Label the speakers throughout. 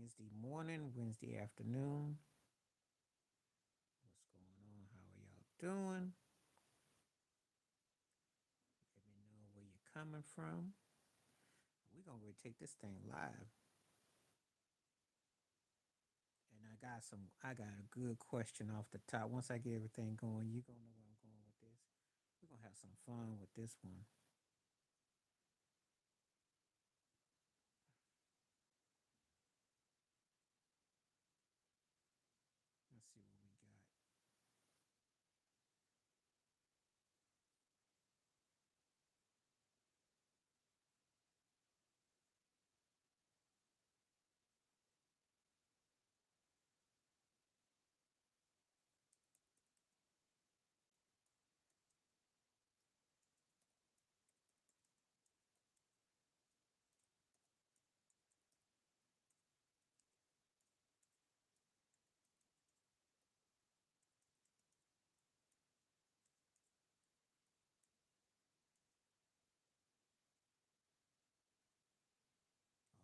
Speaker 1: Wednesday morning, Wednesday afternoon. What's going on? How are y'all doing? Let me know where you're coming from. We're gonna really take this thing live. And I got a good question off the top. Once I get everything going, you're gonna know where I'm going with this. We're gonna have some fun with this one. Let's see what we got.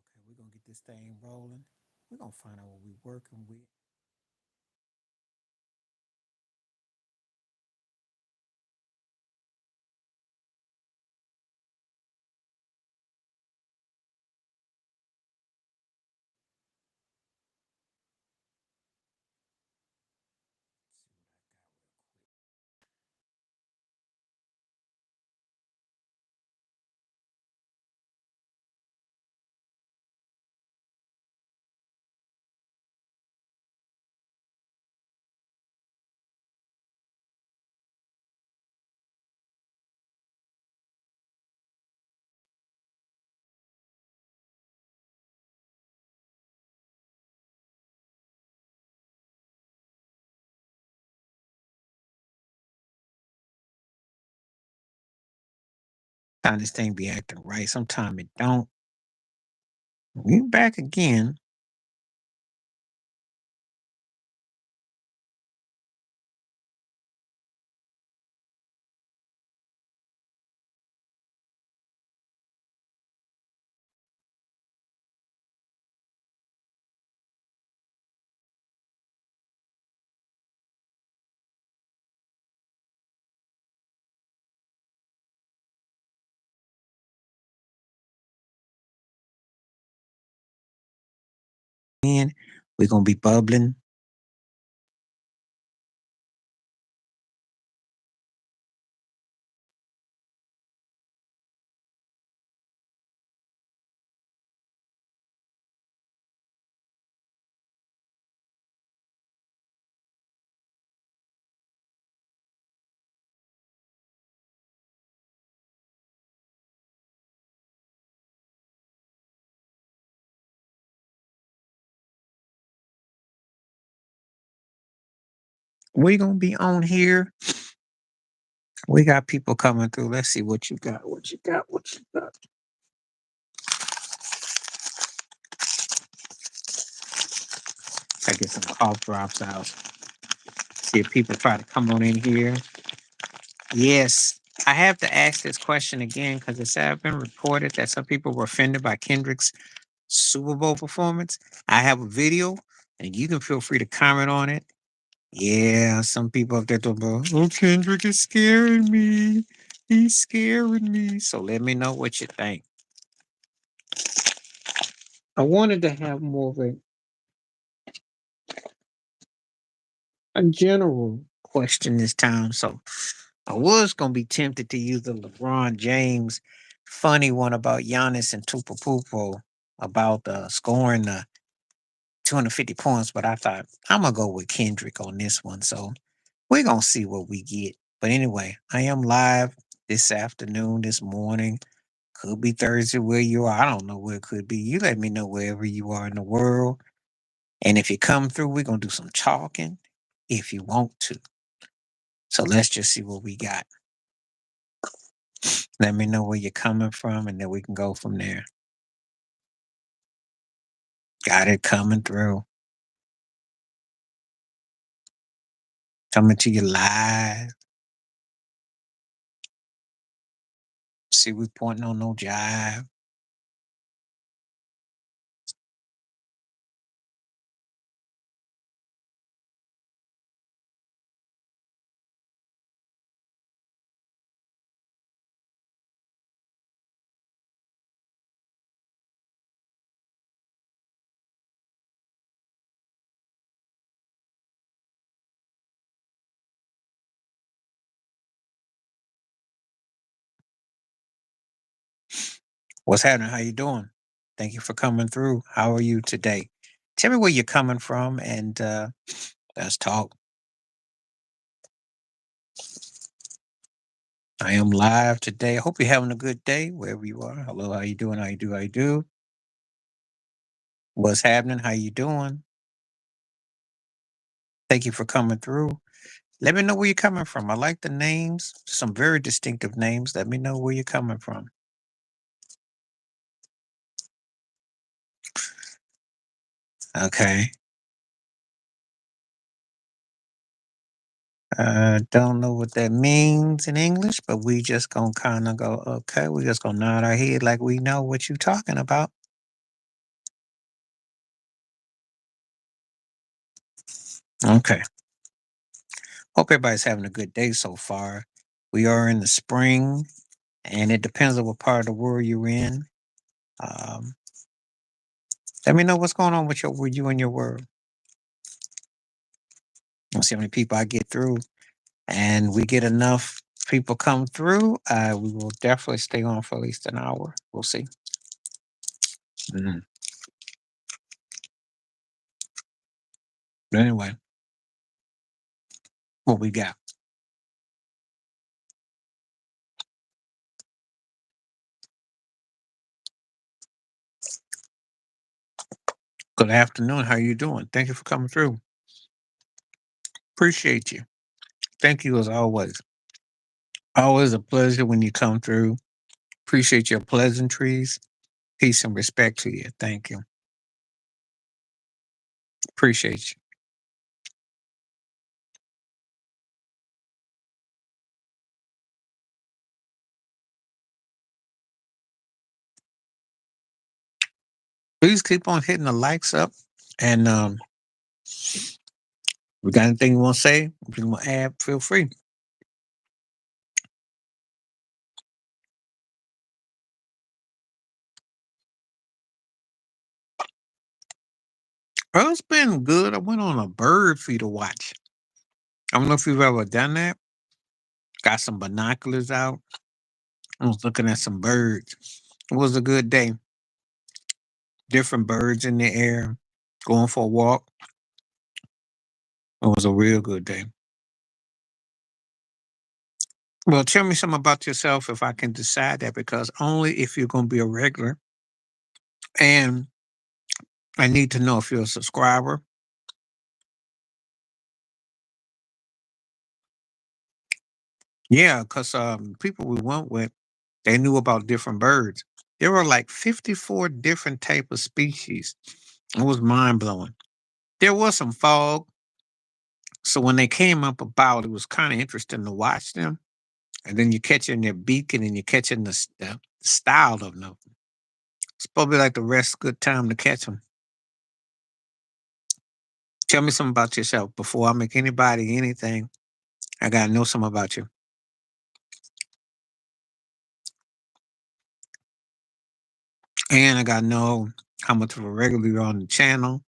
Speaker 1: Okay, we're gonna get this thing rolling. We're gonna find out what we're working with. Let's see what I got real quick. Time this thing be acting right. Sometimes it don't. We back again. In. We're gonna be bubbling. We're gonna be on here. We got people coming through. Let's see what you got. What you got? What you got? I get some cough drops out. See if people try to come on in here. Yes, I have to ask this question again because it's been reported that some people were offended by Kendrick's Super Bowl performance. I have a video, and you can feel free to comment on it. Yeah, some people up there talking about, oh, Kendrick is scaring me. He's scaring me. So let me know what you think. I wanted to have more of a general question this time. So I was going to be tempted to use the LeBron James funny one about Giannis and Tupapupo about scoring the 250 points, but I thought I'm going to go with Kendrick on this one. So we're going to see what we get. But anyway, I am live this afternoon, this morning. Could be Thursday where you are. I don't know where it could be. You let me know wherever you are in the world. And if you come through, we're going to do some talking if you want to. So let's just see what we got. Let me know where you're coming from, and then we can go from there. Got it coming through. Coming to you live. See, we pointing on no jive. What's happening? How you doing? Thank you for coming through. How are you today? Tell me where you're coming from and let's talk. I am live today. I hope you're having a good day wherever you are. Hello, how you doing? How you do? How you do? What's happening? How you doing? Thank you for coming through. Let me know where you're coming from. I like the names, some very distinctive names. Let me know where you're coming from. Okay. Don't know what that means in English, but we just gonna kind of go, okay, we just gonna nod our head like we know what you talking about. Okay. Hope everybody's having a good day so far. We are in the spring, and it depends on what part of the world you're in. Um, Let me know what's going on with you and your world. Let's see how many people I get through, and we get enough people come through. We will definitely stay on for at least an hour. We'll see. Mhm. But anyway, what we got? Good afternoon. How you doing? Thank you for coming through. Appreciate you. Thank you as always. Always a pleasure when you come through. Appreciate your pleasantries. Peace and respect to you. Thank you. Appreciate you. Please keep on hitting the likes up. And we got anything you want to say? If you want to add, feel free. Well, it's been good. I went on a bird feeder watch. I don't know if you've ever done that. Got some binoculars out. I was looking at some birds. It was a good day. Different birds in the air, going for a walk. It was a real good day. Well, tell me something about yourself if I can decide that, because only if you're going to be a regular. And I need to know if you're a subscriber. Yeah, because people we went with, they knew about different birds. There were like 54 different type of species. It was mind blowing. There was some fog, so when they came up about, it was kind of interesting to watch them. And then you're catching their beacon and you're catching the style of them. It's probably like the rest good time to catch them. Tell me something about yourself before I make anybody anything. I gotta know something about you, and I gotta know how much of a regular you're on the channel,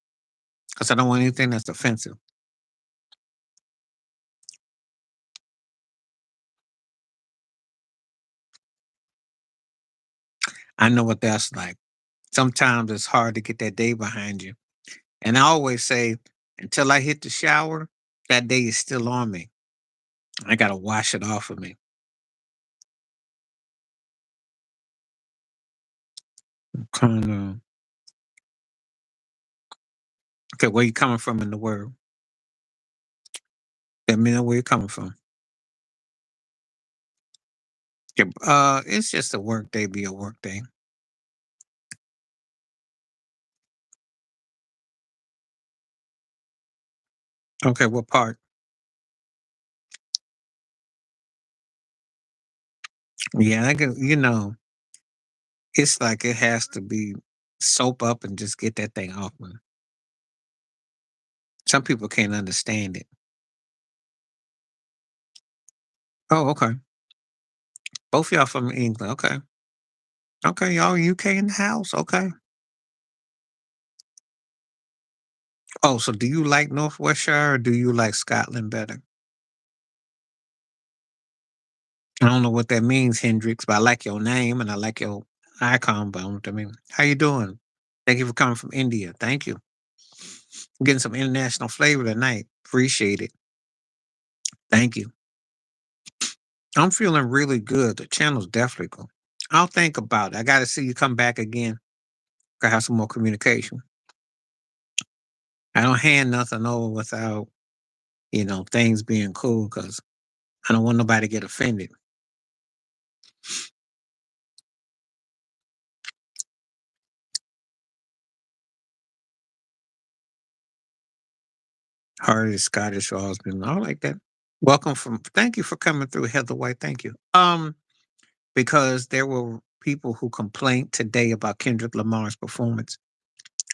Speaker 1: because I don't want anything that's offensive. I know what that's like. Sometimes it's hard to get that day behind you. And I always say, until I hit the shower, that day is still on me. I got to wash it off of me. Kind of, okay, where you coming from in the world? Let me know where you're coming from. Yeah, it's just a work day, be a work day. Okay, what part? Yeah, it's like it has to be soap up and just get that thing off me. Some people can't understand it. Oh, okay. Both y'all from England. Okay. Okay, y'all UK in the house. Okay. Oh, so do you like Northwestshire or do you like Scotland better? I don't know what that means, Hendrix, but I like your name and I like your icon bound. I mean, how you doing? Thank you for coming from India. Thank you. Getting some international flavor tonight. Appreciate it. Thank you. I'm feeling really good. The channel's definitely cool. I'll think about it. I got to see you come back again. Gotta have some more communication. I don't hand nothing over without, things being cool because I don't want nobody to get offended. Hardest Scottish husband. I like that. Thank you for coming through, Heather White. Thank you. Because there were people who complained today about Kendrick Lamar's performance.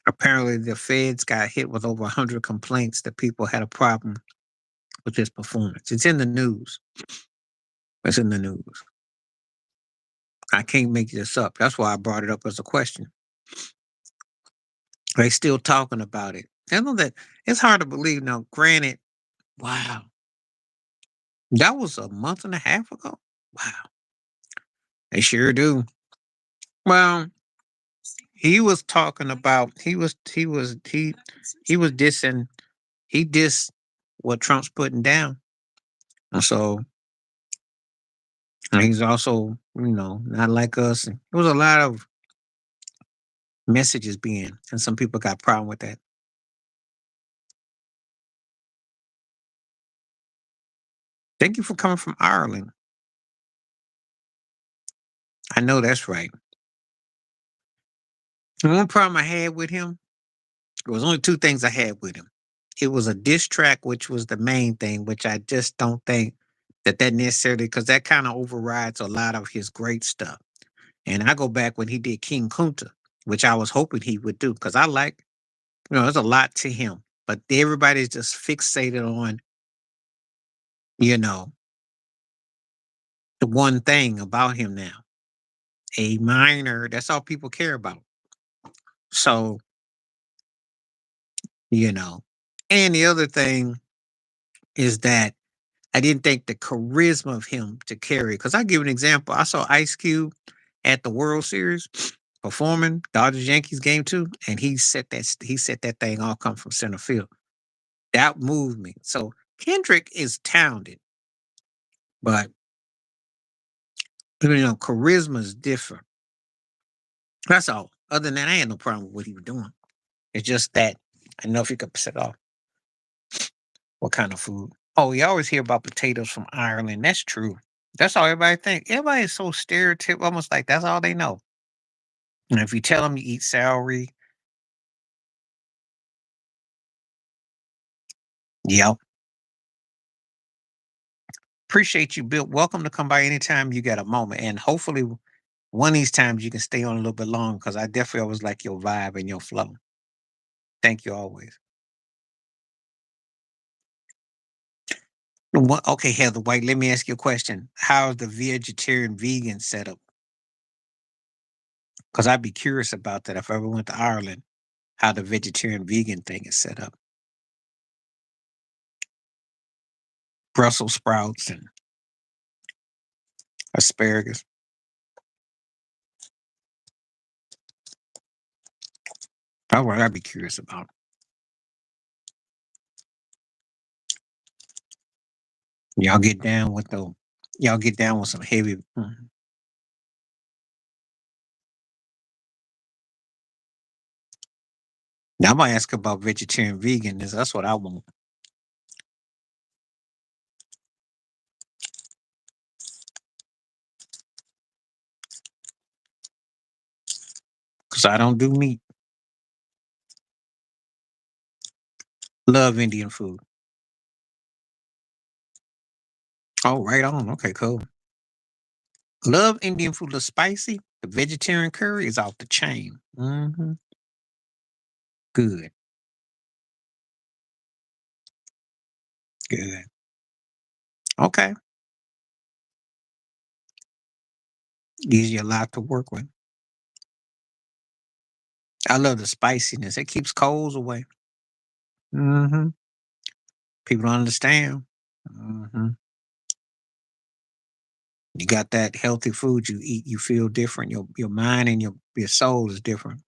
Speaker 1: Apparently, the feds got hit with over 100 complaints that people had a problem with his performance. It's in the news. It's in the news. I can't make this up. That's why I brought it up as a question. They still talking about it. I know that it's hard to believe. Now, granted, wow, that was a month and a half ago. Wow, they sure do. Well, he was talking about he was dissing he dissed what Trump's putting down. And so and he's also, not like us. And there was a lot of messages being, and some people got problem with that. Thank you for coming from Ireland. I know that's right. The one problem I had with him, there was only two things I had with him. It was a diss track, which was the main thing, which I just don't think that necessarily, because that kind of overrides a lot of his great stuff. And I go back when he did King Kunta, which I was hoping he would do, because I like, there's a lot to him, but everybody's just fixated on, you know, the one thing about him now. A minor, that's all people care about. So, you know. And the other thing is that I didn't think the charisma of him to carry. Because I give an example. I saw Ice Cube at the World Series performing Dodgers Yankees game two, and he set that thing all come from center field. That moved me. So Kendrick is talented, but charisma is different. That's all. Other than that, I had no problem with what he was doing. It's just that I know if you could set off what kind of food. Oh, you always hear about potatoes from Ireland. That's true. That's all everybody think. Everybody is so stereotypical, almost like that's all they know. And if you tell them you eat celery, yep. Appreciate you, Bill. Welcome to come by anytime you get a moment. And hopefully one of these times you can stay on a little bit long because I definitely always like your vibe and your flow. Thank you always. Okay, Heather White, let me ask you a question. How's the vegetarian vegan setup? Because I'd be curious about that if I ever went to Ireland, how the vegetarian vegan thing is set up. Brussels sprouts and asparagus. That's what I'd be curious about. Y'all get down with the y'all get down with some heavy. Now I'm gonna ask about vegetarian vegan. That's what I want. Because I don't do meat. Love Indian food. Oh, right on. Okay, cool. Love Indian food. The spicy. The vegetarian curry is off the chain. Good. Good. Okay. Gives you a lot to work with. I love the spiciness. It keeps colds away. hmm People don't understand. hmm You got that healthy food you eat, you feel different. Your mind and your soul is different.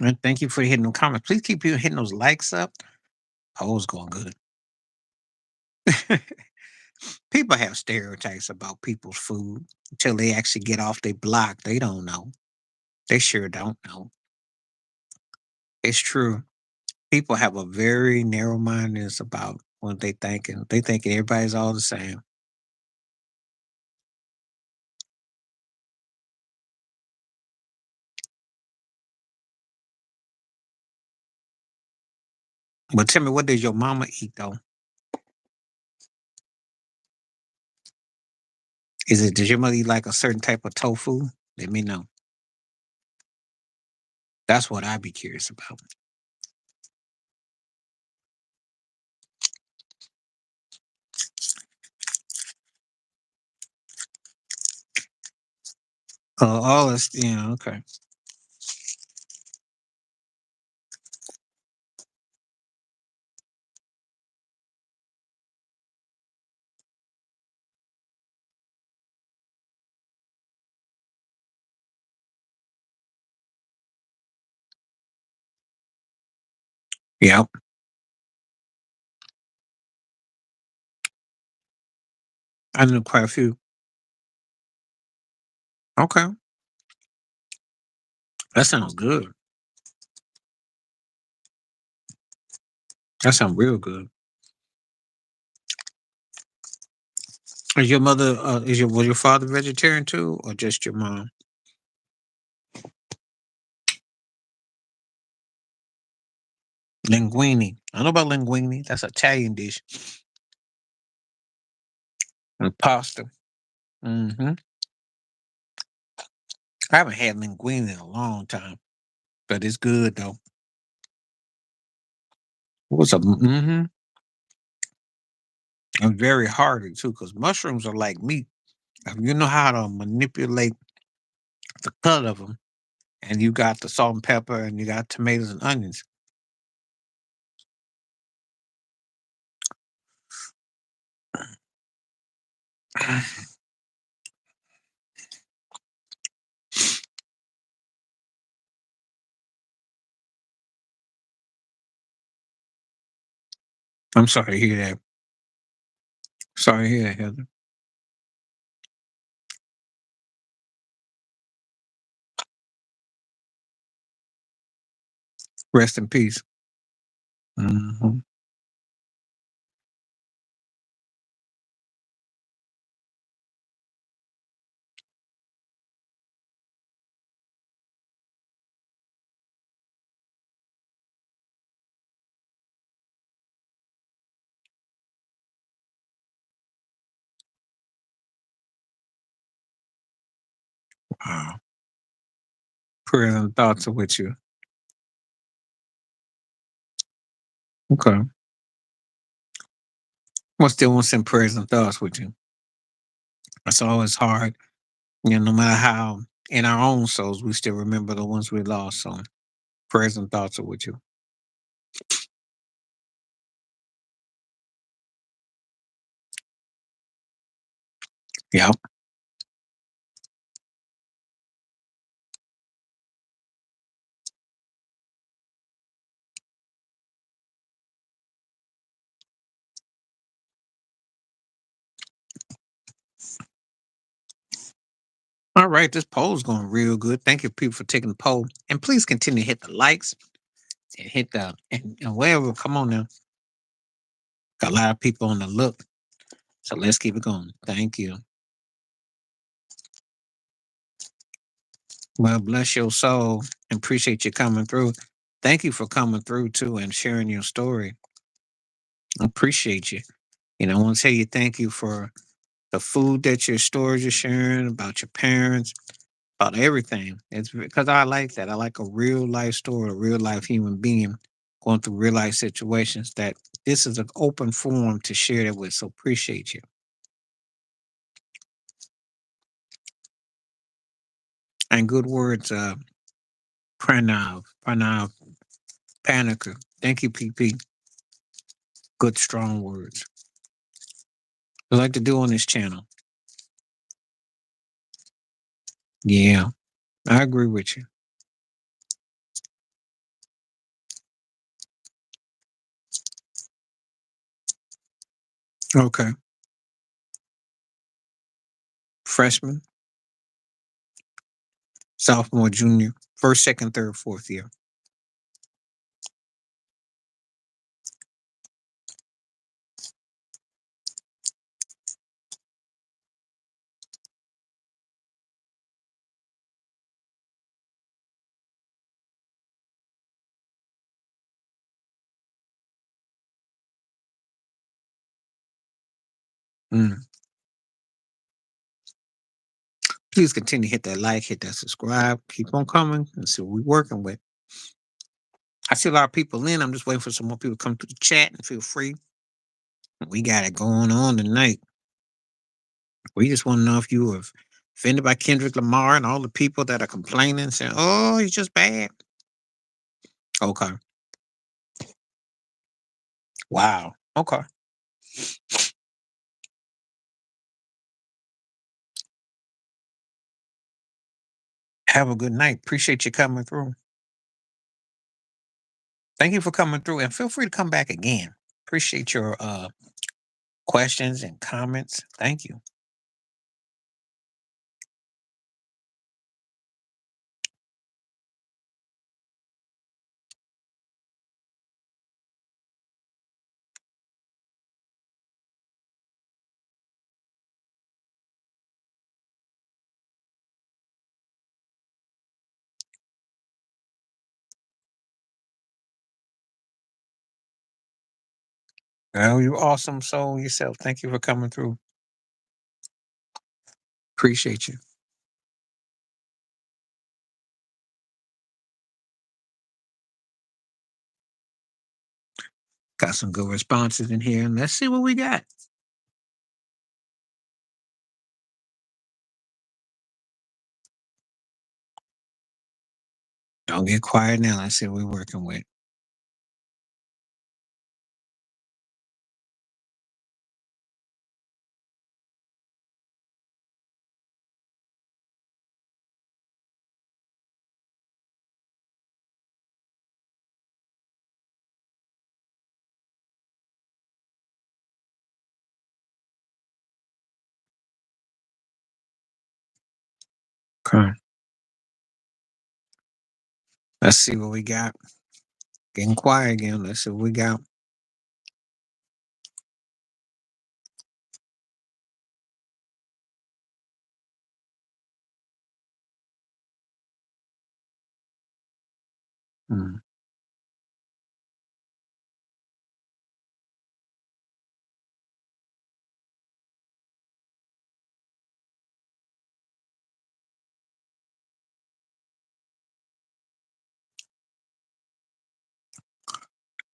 Speaker 1: And thank you for hitting them comments. Please keep you hitting those likes up. Polls going good. People have stereotypes about people's food until they actually get off their block. They don't know. They sure don't know. It's true. People have a very narrow mindedness about what they thinking. They thinking everybody's all the same. But tell me, what does your mama eat though? Does your mother eat like a certain type of tofu? Let me know. That's what I'd be curious about. All this, okay. Yep. I know quite a few. Okay. That sounds good. That sounds real good. Was your father vegetarian too, or just your mom? Linguine. I know about linguine. That's an Italian dish. And pasta. Hmm. I haven't had linguine in a long time, but it's good though. What's up? Mm-hmm. And very hearty too, because mushrooms are like meat. If you know how to manipulate the cut of them, and you got the salt and pepper, and you got tomatoes and onions. I'm sorry to hear that. Sorry to hear that, Heather. Rest in peace. Hmm. Wow. Prayers and thoughts are with you. Okay. Well, still want to send prayers and thoughts with you. It's always hard, no matter how in our own souls we still remember the ones we lost. So prayers and thoughts are with you. Yeah. All right. This poll's going real good. Thank you, people, for taking the poll. And please continue to hit the likes and hit and wherever. Come on now. Got a lot of people on the look. So let's keep it going. Thank you. Well, bless your soul and appreciate you coming through. Thank you for coming through too and sharing your story. I appreciate you. I want to tell you thank you for the food that your stories are sharing, about your parents, about everything. It's because I like that. I like a real life story, a real life human being going through real life situations. That this is an open forum to share that with. So appreciate you. And good words, Pranav, Panicker. Thank you, PP. Good, strong words. I like to do on this channel. Yeah, I agree with you. Okay. Freshman, sophomore, junior, first, second, third, fourth year. Mm. Please continue to hit that like, hit that subscribe, keep on coming and see what we're working with. I see a lot of people in. I'm just waiting for some more people to come to the chat and feel free. We got it going on tonight. We just want to know if you were offended by Kendrick Lamar and all the people that are complaining, saying, oh, he's just bad. Okay. Wow. Okay. Have a good night. Appreciate you coming through. Thank you for coming through and feel free to come back again. Appreciate your questions and comments. Thank you. Well, you're awesome soul yourself. Thank you for coming through. Appreciate you. Got some good responses in here. And let's see what we got. Don't get quiet now. Let's see what we're working with. Okay. Let's see what we got. Getting quiet again. Let's see what we got. Hmm.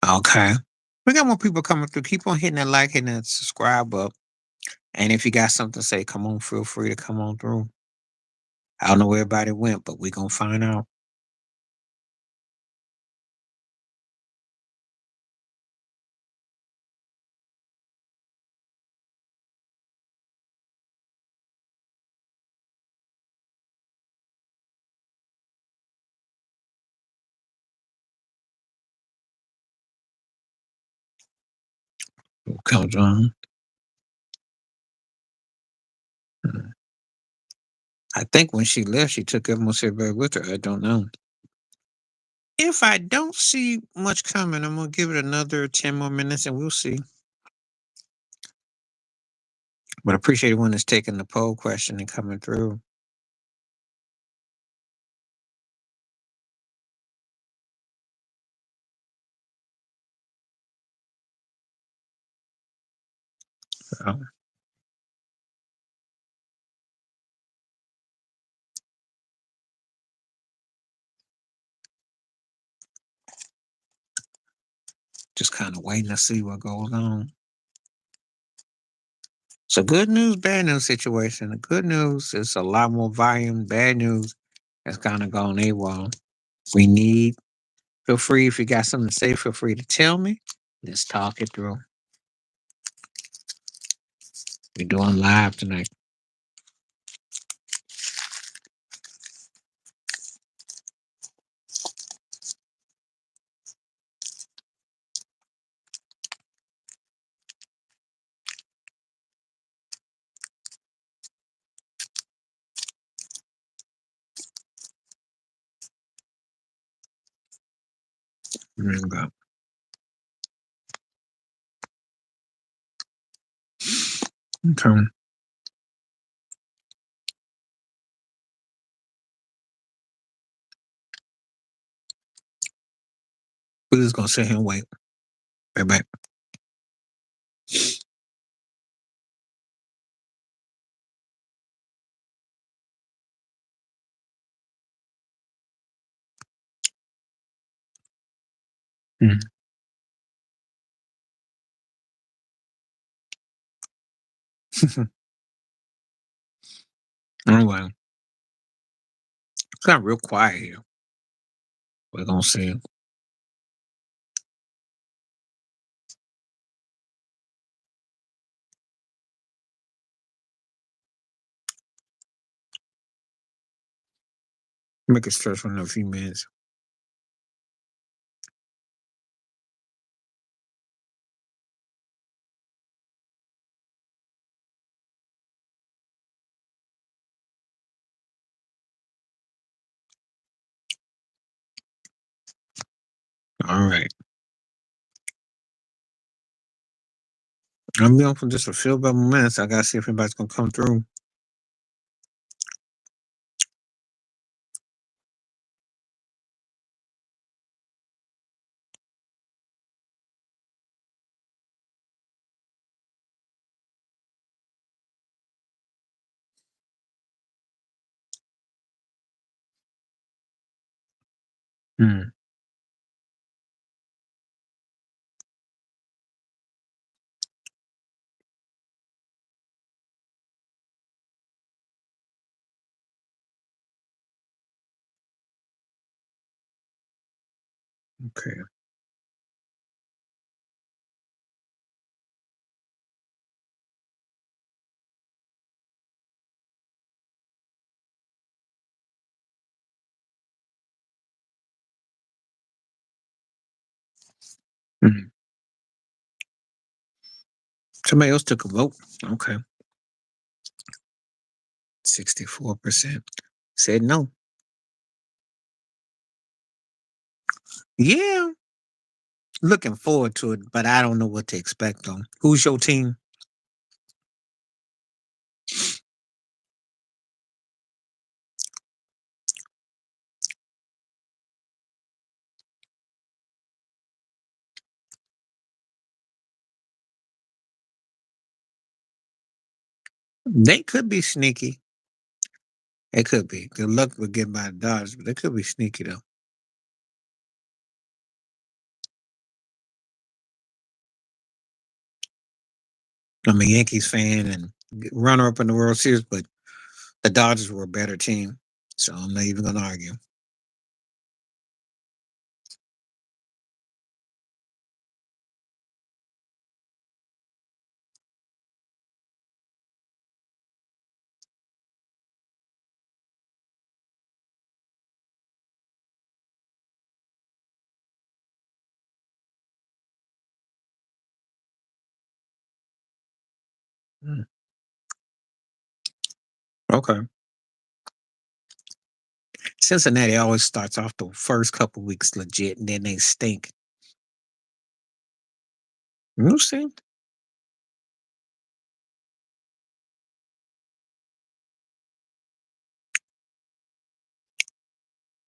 Speaker 1: Okay. We got more people coming through. Keep on hitting that like, hitting that subscribe up. And if you got something to say, come on, feel free to come on through. I don't know where everybody went, but we're going to find out. Who comes on? Hmm. I think when she left, she took almost everybody with her. I don't know. If I don't see much coming, I'm going to give it another 10 more minutes and we'll see. But I appreciate everyone that's taking the poll question and coming through. So, Just kind of waiting to see what goes on. So good news, bad news situation. The good news is a lot more volume. Bad news has kind of gone AWOL. We need, feel free if you got something to say, feel free to tell me. Let's talk it through. We're doing live tonight. There we go. Okay. We're just gonna sit here and wait. Right back. Mm. Anyway, it's got real quiet here. We're gonna see. Make it stressful in a few minutes. All right. I'm be on for just a few couple minutes. I gotta see if anybody's gonna come through. Hmm. Okay. Hmm. Somebody else took a vote. Okay. 64% said no. Yeah. Looking forward to it, but I don't know what to expect on. Who's your team? They could be sneaky. It could be. Good luck with getting by the Dodgers, but they could be sneaky though. I'm a Yankees fan and runner up in the World Series, but the Dodgers were a better team. So I'm not even gonna argue. Mm. Okay. Cincinnati always starts off the first couple weeks legit and then they stink. You see?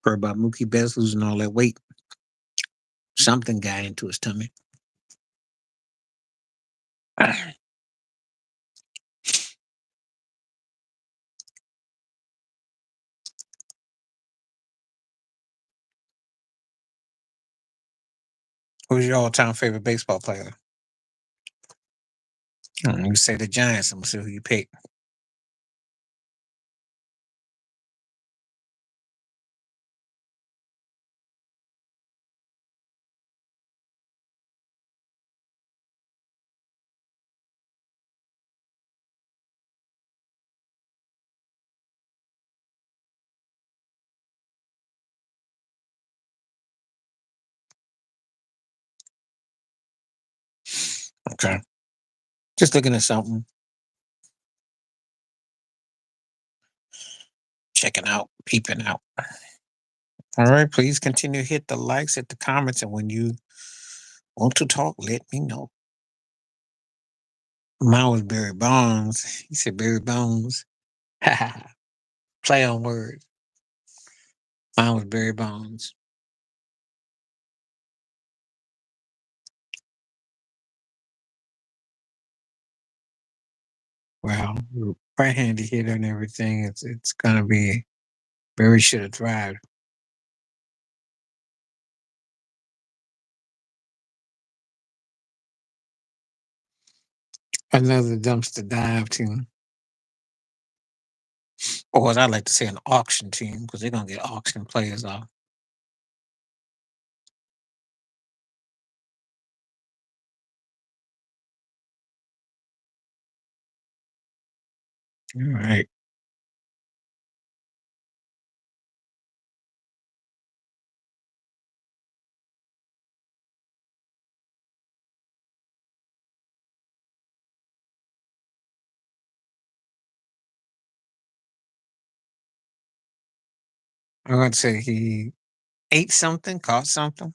Speaker 1: Heard about Mookie Betts losing all that weight. Something got into his tummy. Who's your all-time favorite baseball player? You say the Giants. I'm gonna see who you pick. Okay. Just looking at something, checking out, peeping out. All right, please continue to hit the likes, hit the comments, and when you want to talk, let me know. Mine was Barry Bonds. He said Barry Bones. Play on words. Mine was Barry Bonds. Wow, right-handed hitter and everything. It's gonna be Barry should have thrived. Another dumpster dive team, or as I like to say, an auction team, because they're gonna get auction players off. All right. I'm gonna say he ate something, caught something.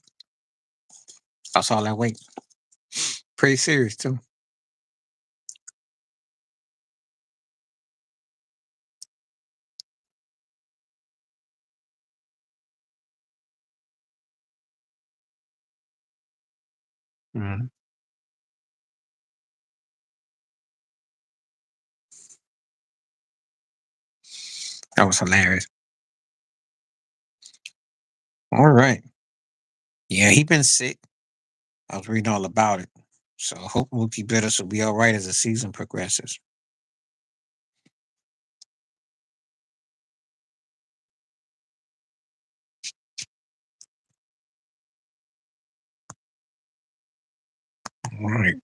Speaker 1: That's all that weight. Pretty serious too. Mhm. That was hilarious. All right. Yeah, he been sick. I was reading all about it. So I hope Mookie Betts will be all right as the season progresses. All right.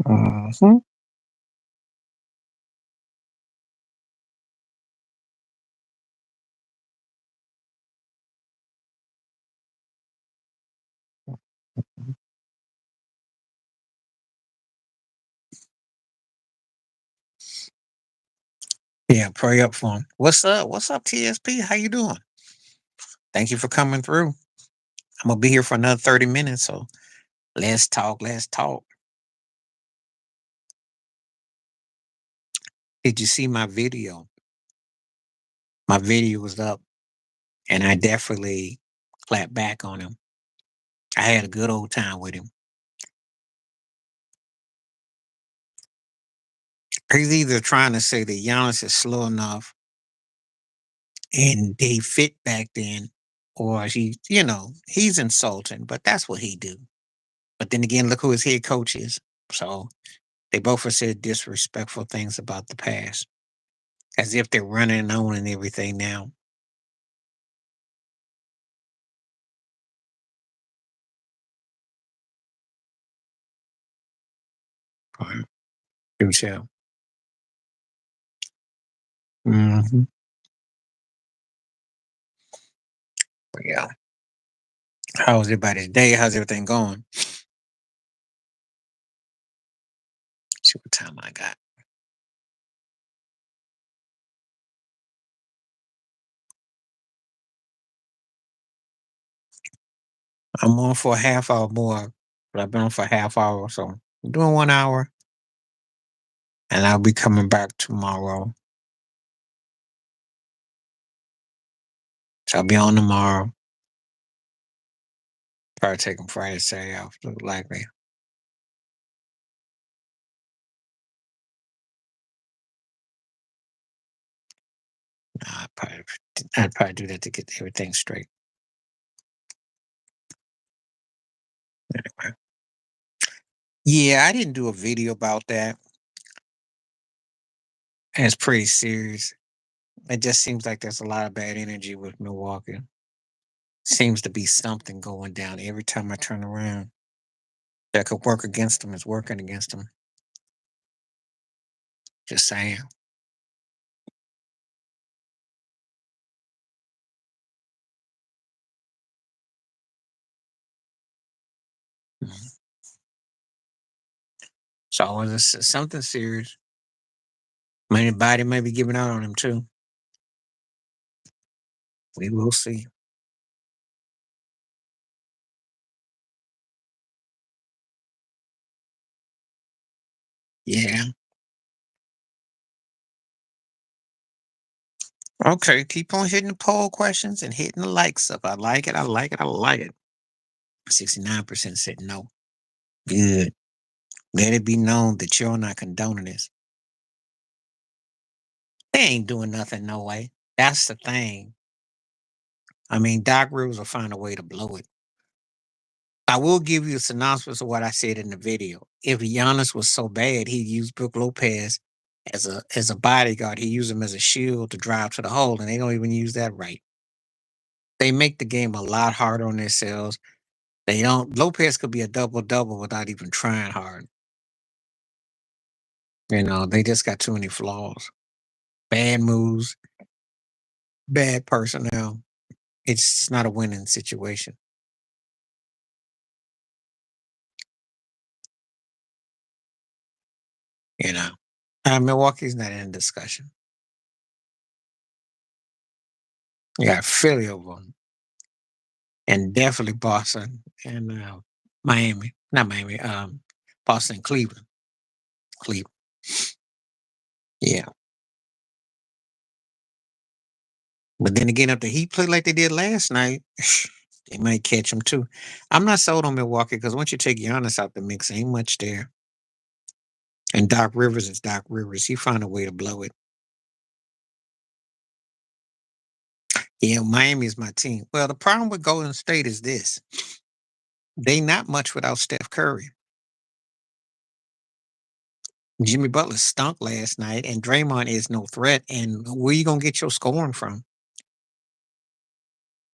Speaker 1: Mhm. Yeah, pray up for him. What's up? What's up, TSP? How you doing? Thank you for coming through. I'm gonna be here for another 30 minutes, so let's talk. Let's talk. Did you see my video? My video was up, and I definitely clapped back on him. I had a good old time with him. He's either trying to say that Giannis is slow enough and they fit back then, or he's insulting, but that's what he do. But then again, look who his head coach is. So they both have said disrespectful things about the past, as if they're running and owning everything now. Right. Do tell. Hmm. But yeah. How's everybody's day? How's everything going? See what time I got. I'm on for a half hour more, but I've been on for a half hour, so I'm doing 1 hour, and I'll be coming back tomorrow. So I'll be on tomorrow. Probably taking Friday, Saturday off, look likely. Nah, I'd probably do that to get everything straight. Anyway. Yeah, I didn't do a video about that. And it's pretty serious. It just seems like there's a lot of bad energy with Milwaukee. Seems to be something going down every time I turn around. That could work against them is working against them. Just saying. Mhm. So it's something serious. Anybody may be giving out on him too. We will see. Yeah. Okay. Keep on hitting the poll questions and hitting the likes up. I like it. I like it. I like it. 69% said no. Good. Let it be known that you're not condoning this. They ain't doing nothing no way. That's the thing. I mean, Doc Rivers will find a way to blow it. I will give you a synopsis of what I said in the video. If Giannis was so bad, he'd use Brook Lopez as a bodyguard. He used him as a shield to drive to the hole, and they don't even use that right. They make the game a lot harder on themselves. They don't. Lopez could be a double double without even trying hard. They just got too many flaws, bad moves, bad personnel. It's not a winning situation. You know, Milwaukee's not in discussion. You got Philly over 'em, and definitely Boston and Miami. Not Miami. Boston, Cleveland, Cleveland. Yeah, but then again, if the Heat play like they did last night, they might catch them too. I'm not sold on Milwaukee because once you take Giannis out the mix, ain't much there. And Doc Rivers is Doc Rivers. He found a way to blow it. Yeah, Miami is my team. Well, the problem with Golden State is this: they not much without Steph Curry. Jimmy Butler stunk last night, and Draymond is no threat. And where you gonna get your scoring from?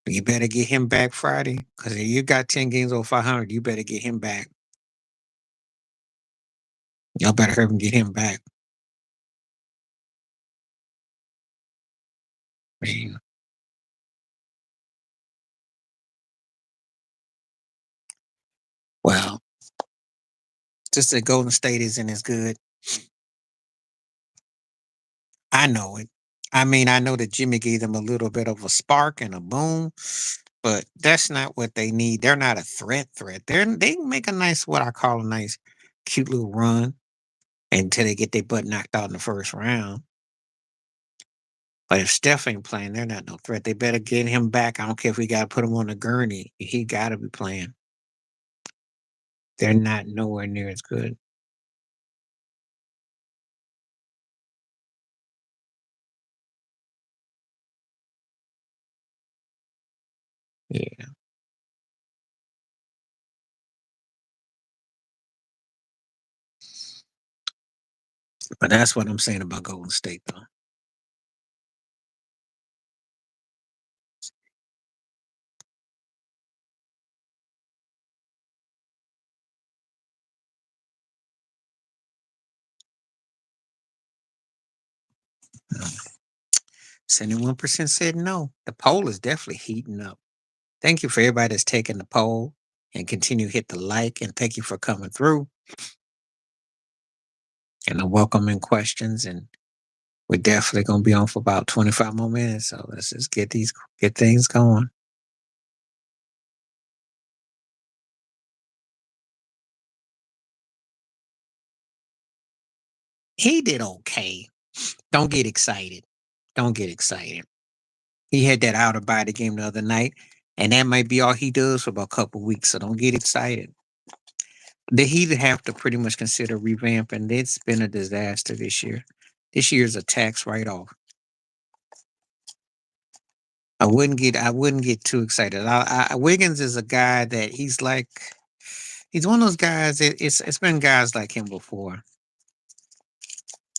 Speaker 1: You better get him back Friday, because if you got 10 games over 500, you better get him back. Y'all better hurry and get him back. Man. Well, just that Golden State isn't as good. I know it. I mean, I know that Jimmy gave them a little bit of a spark and a boom, but that's not what they need. They're not a threat. They can make a nice, what I call a nice, cute little run until they get their butt knocked out in the first round. But if Steph ain't playing, they're not no threat. They better get him back. I don't care if we got to put him on a gurney. He got to be playing. They're not nowhere near as good. Yeah, but that's what I'm saying about Golden State, though. 71% said no. The poll is definitely heating up. Thank you for everybody that's taking the poll and continue to hit the like. And thank you for coming through and the welcoming questions. And we're definitely going to be on for about 25 more minutes. So let's just get things going. He did okay. Don't get excited. Don't get excited. He had that outer body game the other night, and that might be all he does for about a couple weeks. So don't get excited. The Heat have to pretty much consider revamping. It's been a disaster this year. This year's a tax write off. I wouldn't get too excited. Wiggins is a guy that he's one of those guys. It's been guys like him before.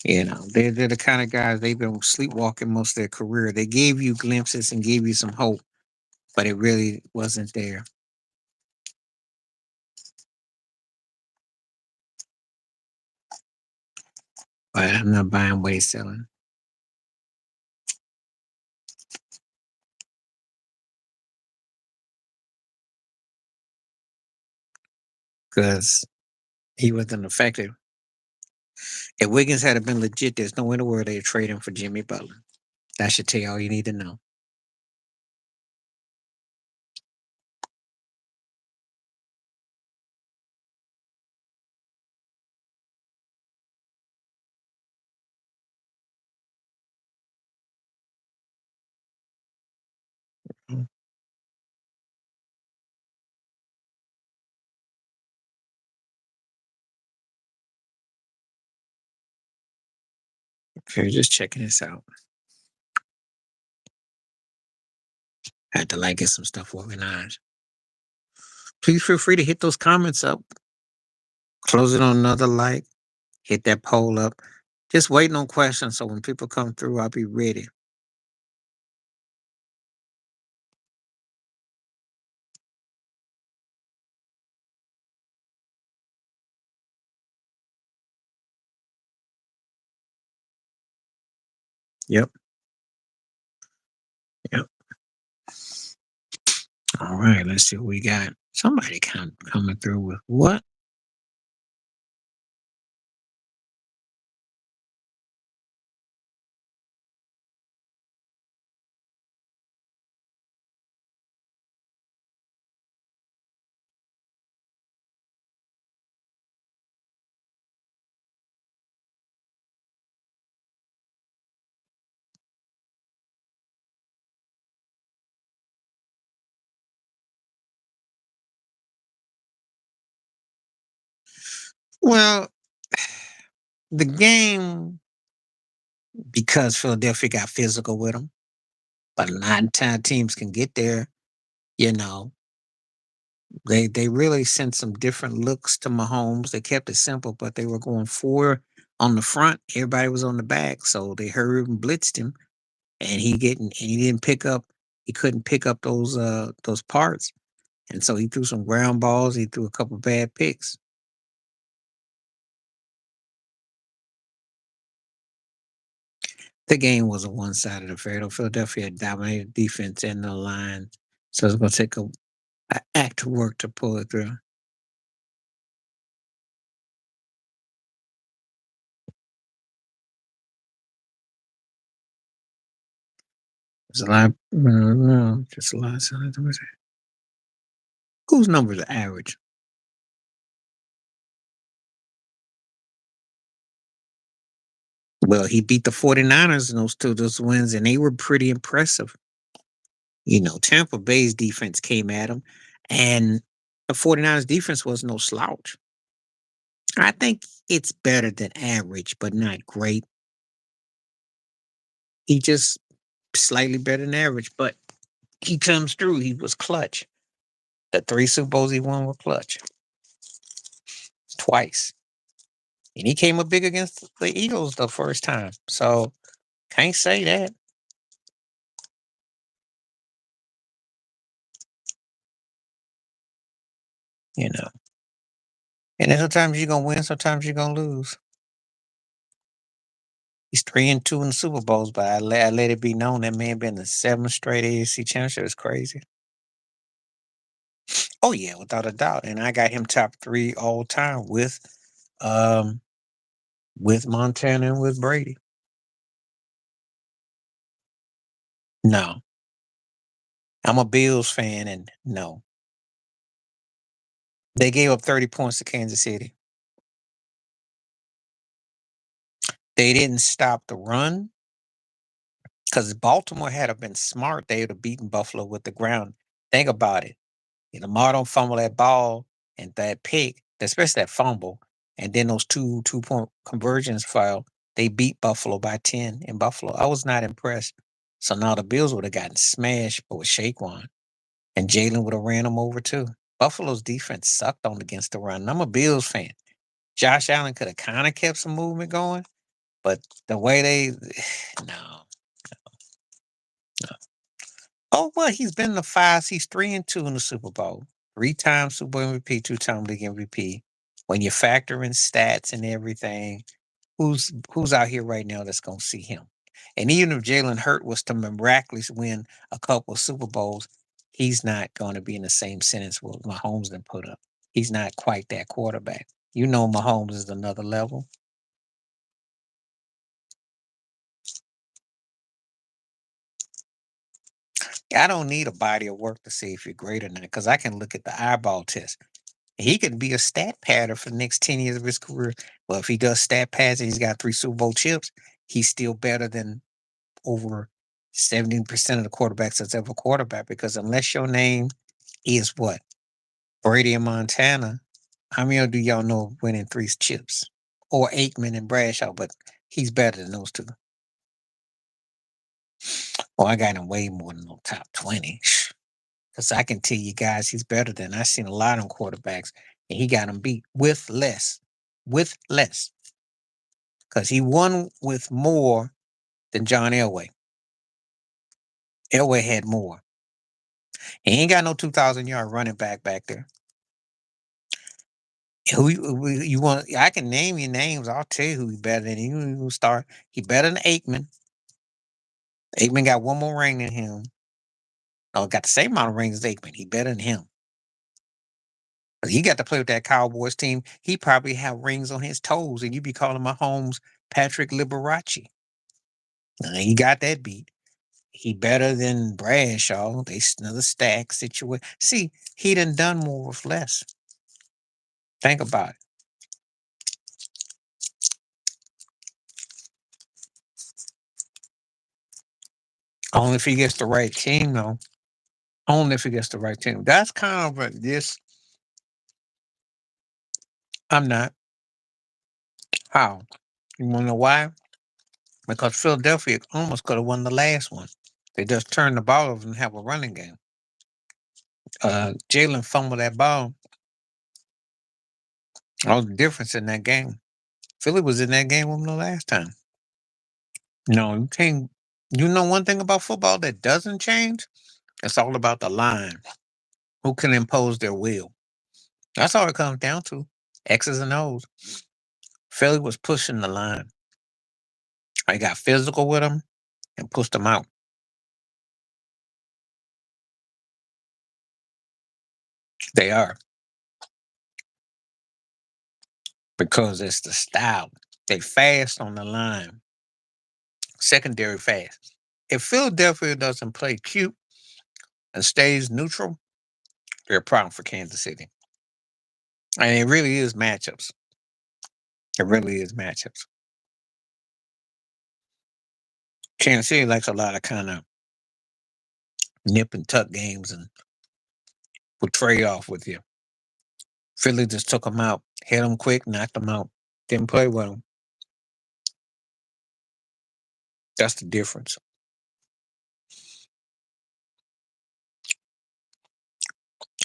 Speaker 1: They're the kind of guys they've been sleepwalking most of their career. They gave you glimpses and gave you some hope, but it really wasn't there. But I'm not buying what he's selling because he wasn't effective. If Wiggins had been legit, there's no way in the world they'd trade him for Jimmy Butler. That should tell you all you need to know. Mm. Okay, just checking this out. Had to like get some stuff organized. Please feel free to hit those comments up. Close it on another like. Hit that poll up. Just waiting on questions so when people come through, I'll be ready. Yep. Yep. All right. Let's see what we got. Somebody coming through with what? Well, the game, because Philadelphia got physical with them, but a lot of time teams can get there. You know, they really sent some different looks to Mahomes. They kept it simple, but they were going four on the front. Everybody was on the back, so they hurried and blitzed him, and he didn't pick up. He couldn't pick up those parts, and so he threw some ground balls. He threw a couple bad picks. The game was a one-sided affair. Though Philadelphia had dominated defense and the line, so it's going to take a act of work to pull it through. There's a lot. No, just a lot. Whose numbers are average? Well, he beat the 49ers in those wins, and they were pretty impressive. Tampa Bay's defense came at him, and the 49ers defense was no slouch. I think it's better than average, but not great. He just slightly better than average, but he comes through. He was clutch. The three Super Bowls he won were clutch twice. And he came up big against the Eagles the first time. So can't say that. you know. And then sometimes you're gonna win, sometimes you're gonna lose. He's 3-2 in the Super Bowls, but I let it be known that man been to 7 straight AFC championship. It's crazy. Oh yeah, without a doubt. And I got him top three all time um with Montana and with Brady. No. I'm a Bills fan and no. They gave up 30 points to Kansas City. They didn't stop the run because Baltimore had have been smart. They would have beaten Buffalo with the ground. Think about it. Lamar don't fumble that ball and that pick, especially that fumble, and then those two-point conversions file. They beat Buffalo by 10 in Buffalo. I was not impressed. So now the Bills would have gotten smashed with Shaquan, and Jalen would have ran them over too. Buffalo's defense sucked on against the run. I'm a Bills fan. Josh Allen could have kind of kept some movement going, but the way they no. Oh well, he's been in the fives. He's 3-2 in the Super Bowl. 3 times Super Bowl MVP, 2 time league MVP. When you factor in stats and everything, who's out here right now that's gonna see him? And even if Jalen Hurt was to miraculously win a couple of Super Bowls, he's not gonna be in the same sentence with Mahomes than put up. He's not quite that quarterback. You know Mahomes is another level. I don't need a body of work to see if you're great or not, because I can look at the eyeball test. He could be a stat padder for the next 10 years of his career. Well, if he does stat pads and he's got 3 Super Bowl chips, he's still better than over 70% of the quarterbacks that's ever quarterback. Because unless your name is what? Brady and Montana, how many do y'all know winning 3 chips? Or Aikman and Bradshaw, but he's better than those two. Oh, I got him way more than the top 20. Because I can tell you guys he's better than I've seen a lot of quarterbacks, and he got them beat with less. With less. Because he won with more than John Elway. Elway had more. He ain't got no 2,000-yard running back there. You want? I can name you names. I'll tell you who he better than. You start. He better than Aikman. Aikman got one more ring than him. Oh, got the same amount of rings as Aikman. He better than him. But he got to play with that Cowboys team. He probably have rings on his toes, and you be calling Mahomes Patrick Liberace. He got that beat. He better than Bradshaw. They another stack situation. See, he done more with less. Think about it. Only if he gets the right team, though. Only if he gets the right team. That's kind of this. I'm not. How? You want to know why? Because Philadelphia almost could have won the last one. They just turned the ball over and have a running game. Jalen fumbled that ball. All the difference in that game. Philly was in that game with them the last time. No, you can't. You know one thing about football that doesn't change? It's all about the line. Who can impose their will? That's all it comes down to. X's and O's. Philly was pushing the line. I got physical with them and pushed them out. They are because it's the style. They fast on the line. Secondary fast. If Philadelphia doesn't play cute and stays neutral, they're a problem for Kansas City. And it really is matchups. It really is matchups. Kansas City likes a lot of kind of nip and tuck games and will trade off with you. Philly just took them out, hit them quick, knocked them out, didn't play with them. That's the difference.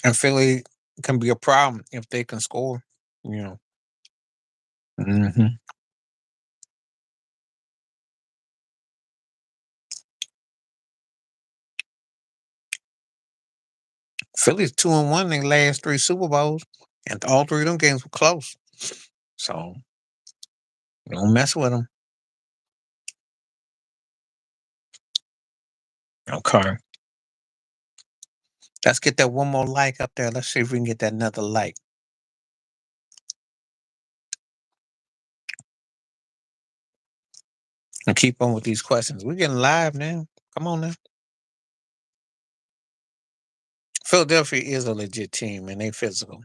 Speaker 1: And Philly can be a problem if they can score. You know. hmm Philly's 2-1 in their last 3 Super Bowls, and all 3 of them games were close. So don't mess with them. Okay. Let's get that one more like up there. Let's see if we can get that another like. And keep on with these questions. We're getting live now. Come on now. Philadelphia is a legit team and they physical.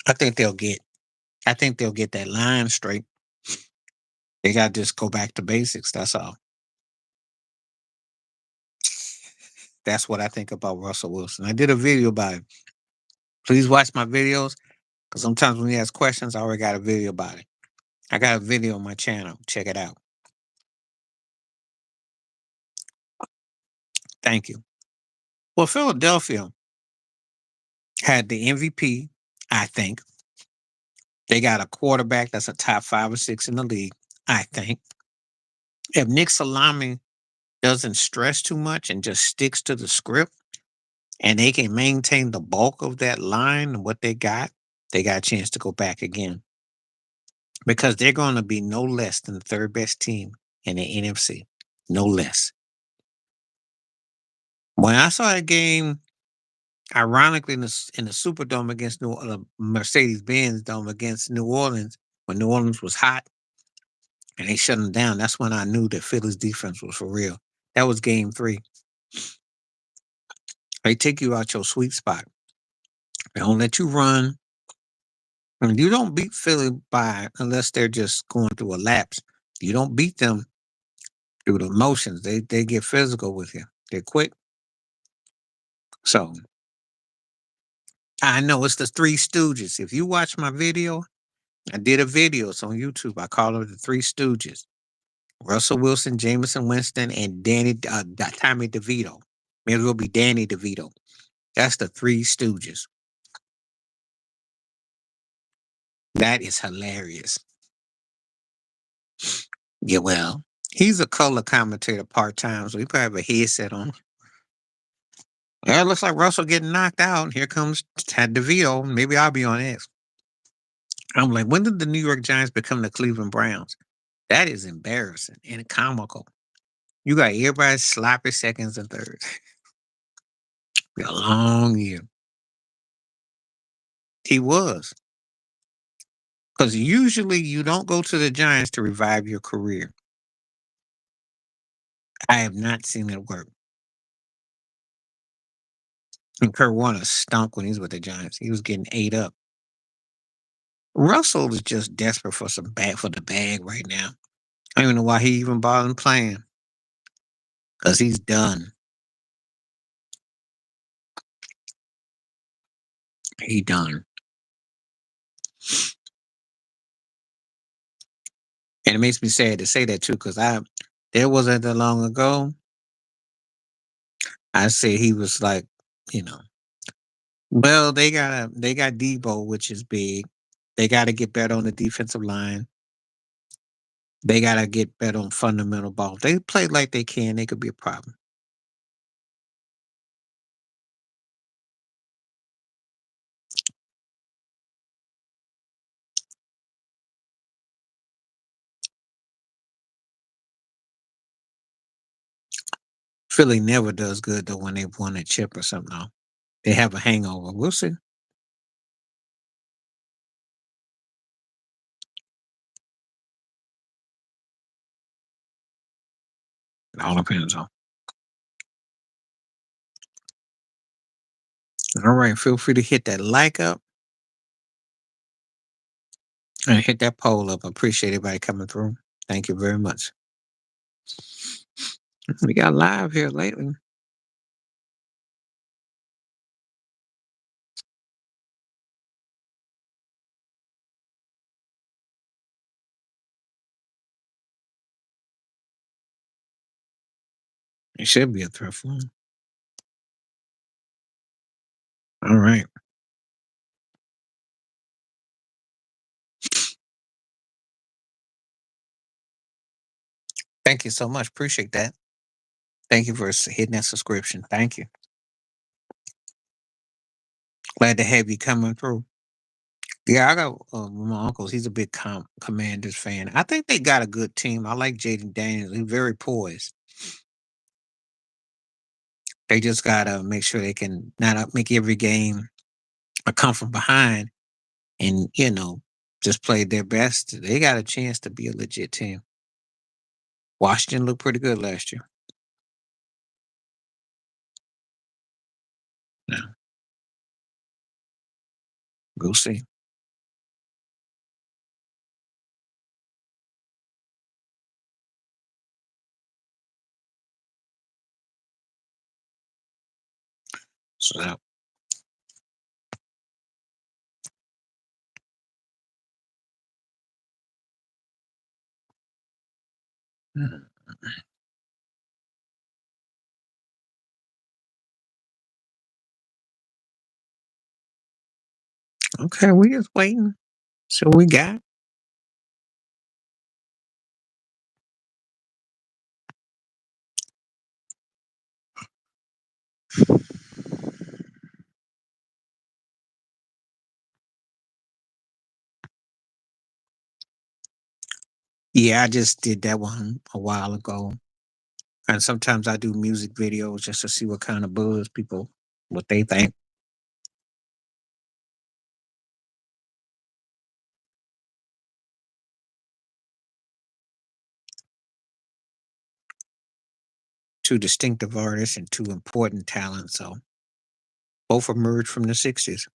Speaker 1: I think they'll get I think they'll get that line straight. They gotta just go back to basics. That's all. That's what I think about Russell Wilson. I did a video about it. Please watch my videos because sometimes when you ask questions, I already got a video about it. I got a video on my channel. Check it out. Thank you. Well, Philadelphia had the MVP, I think. They got a quarterback that's a top 5 or 6 in the league, I think. If Nick Salami doesn't stress too much and just sticks to the script and they can maintain the bulk of that line and what they got a chance to go back again because they're going to be no less than the third best team in the NFC. No less. When I saw that game, ironically, in the Superdome against Mercedes Benz Dome against New Orleans, when New Orleans was hot and they shut them down, that's when I knew that Philly's defense was for real. That was game 3. They take you out your sweet spot. They don't let you run. And you don't beat Philly by unless they're just going through a lapse. You don't beat them through the emotions. They get physical with you. They're quick. So I know it's the Three Stooges. If you watch my video, I did a video. It's on YouTube. I call them the Three Stooges. Russell Wilson, Jameson Winston, and Tommy DeVito. Maybe it'll be Danny DeVito. That's the Three Stooges. That is hilarious. Yeah, well, he's a color commentator part time, so he probably have a headset on. Yeah, it looks like Russell getting knocked out. Here comes Tad DeVito. Maybe I'll be on X. I'm like, when did the New York Giants become the Cleveland Browns? That is embarrassing and comical. You got everybody sloppy seconds and thirds. Be a long year. He was. Because usually you don't go to the Giants to revive your career. I have not seen it work. And Kurt Warner stunk when he was with the Giants. He was getting ate up. Russell is just desperate for the bag right now. I don't even know why he even bothered playing. Because he's done. He done. And it makes me sad to say that too, because there wasn't that long ago. I said he was like, you know, well, they got Debo, which is big. They gotta get better on the defensive line. They gotta get better on fundamental ball. If they play like they can, they could be a problem. Philly never does good though when they've won a chip or something. Though. They have a hangover. We'll see. It all depends on. All right, feel free to hit that like up and hit that poll up. I appreciate everybody coming through. Thank you very much. We got live here lately. It should be a thrift one. All right. Thank you so much. Appreciate that. Thank you for hitting that subscription. Thank you. Glad to have you coming through. Yeah, I got my uncles. He's a big Commanders fan. I think they got a good team. I like Jaden Daniels. He's very poised. They just gotta make sure they can not make every game a come from behind and just play their best. They got a chance to be a legit team. Washington looked pretty good last year. Yeah, we'll see. So, mm, okay, we just waiting. So we got. Yeah, I just did that one a while ago. And sometimes I do music videos just to see what kind of buzz people, what they think. Two distinctive artists and two important talents. So both emerged from the 60s.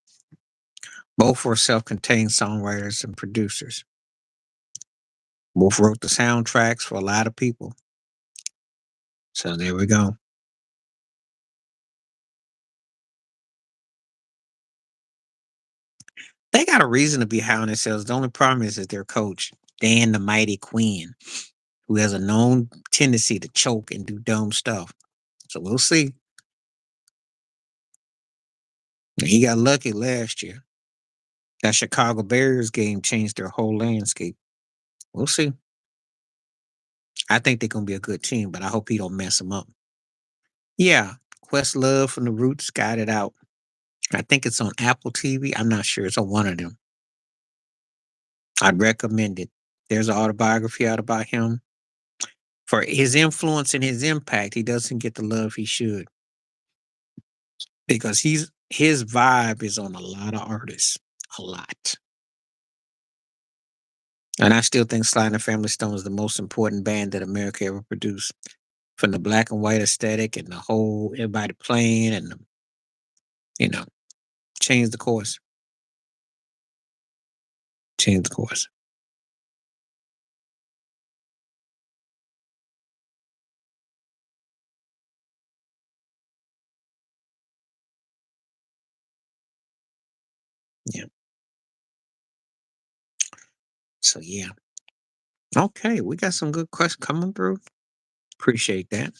Speaker 1: Both were self contained songwriters and producers. Both wrote the soundtracks for a lot of people. So there we go. They got a reason to be high on themselves. The only problem is that their coach, Dan the Mighty Quinn, who has a known tendency to choke and do dumb stuff. So we'll see. He got lucky last year. That Chicago Bears game changed their whole landscape. We'll see. I think they're gonna be a good team, but I hope he don't mess them up. Yeah, Questlove from the Roots got it out. I think it's on Apple TV. I'm not sure. It's on one of them. I'd recommend it. There's an autobiography out about him. For his influence and his impact, he doesn't get the love he should because his vibe is on a lot of artists, a lot. And I still think Sly and the Family Stone is the most important band that America ever produced. From the black and white aesthetic and the whole everybody playing and you know change the course, change the course. Yeah. So yeah. Okay, we got some good questions coming through. Appreciate that.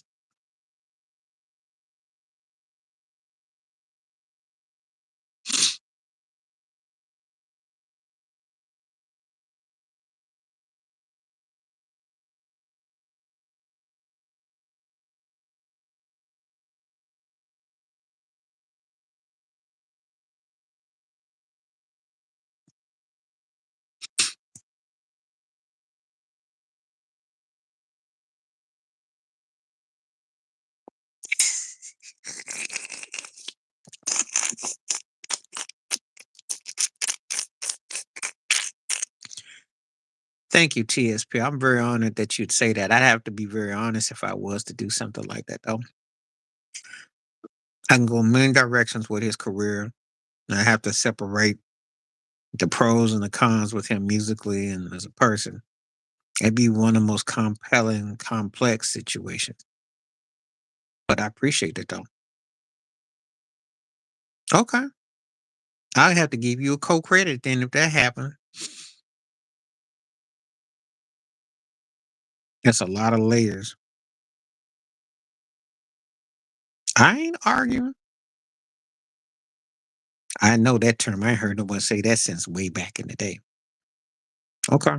Speaker 1: Thank you, TSP. I'm very honored that you'd say that. I'd have to be very honest if I was to do something like that, though. I can go a million directions with his career. And I have to separate the pros and the cons with him musically and as a person. It'd be one of the most compelling, complex situations. But I appreciate it, though. Okay. I have to give you a co-credit then if that happened. That's a lot of layers. I ain't arguing. I know that term. I ain't heard nobody say that since way back in the day. Okay.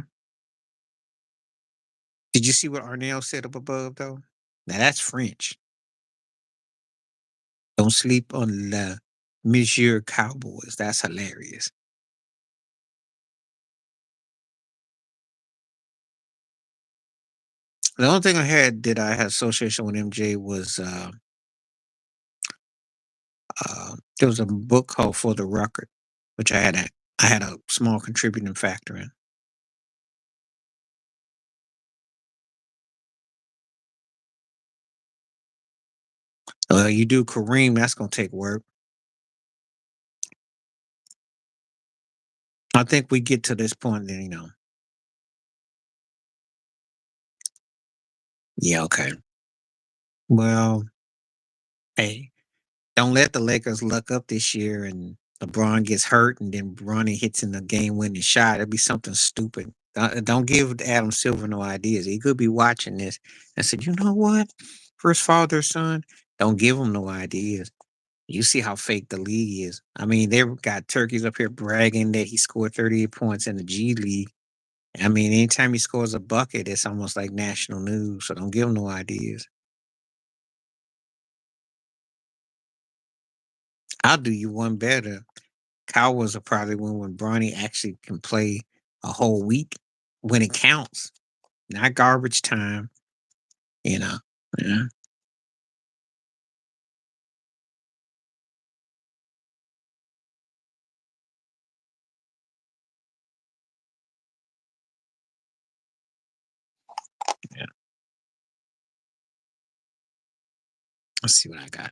Speaker 1: Did you see what Arnell said up above though? Now that's French. Don't sleep on the Monsieur Cowboys. That's hilarious. The only thing I had that I had association with MJ was there was a book called For the Record, which I had a small contributing factor in. You do Kareem, that's gonna take work. I think we get to this point, then yeah, okay. Well, hey, Don't let the Lakers luck up this year and LeBron gets hurt and then Bronny hits in the game winning shot. It'd be something stupid. Don't give Adam Silver no ideas. He could be watching this and said, you know what? First father, son, don't give him no ideas. You see how fake the league is. I mean, they've got turkeys up here bragging that he scored 38 points in the G League. I mean, anytime he scores a bucket, it's almost like national news. So don't give him no ideas. I'll do you one better. Cowboys will probably win when Bronny actually can play a whole week when it counts, not garbage time. You know. Yeah. Yeah. Let's see what I got.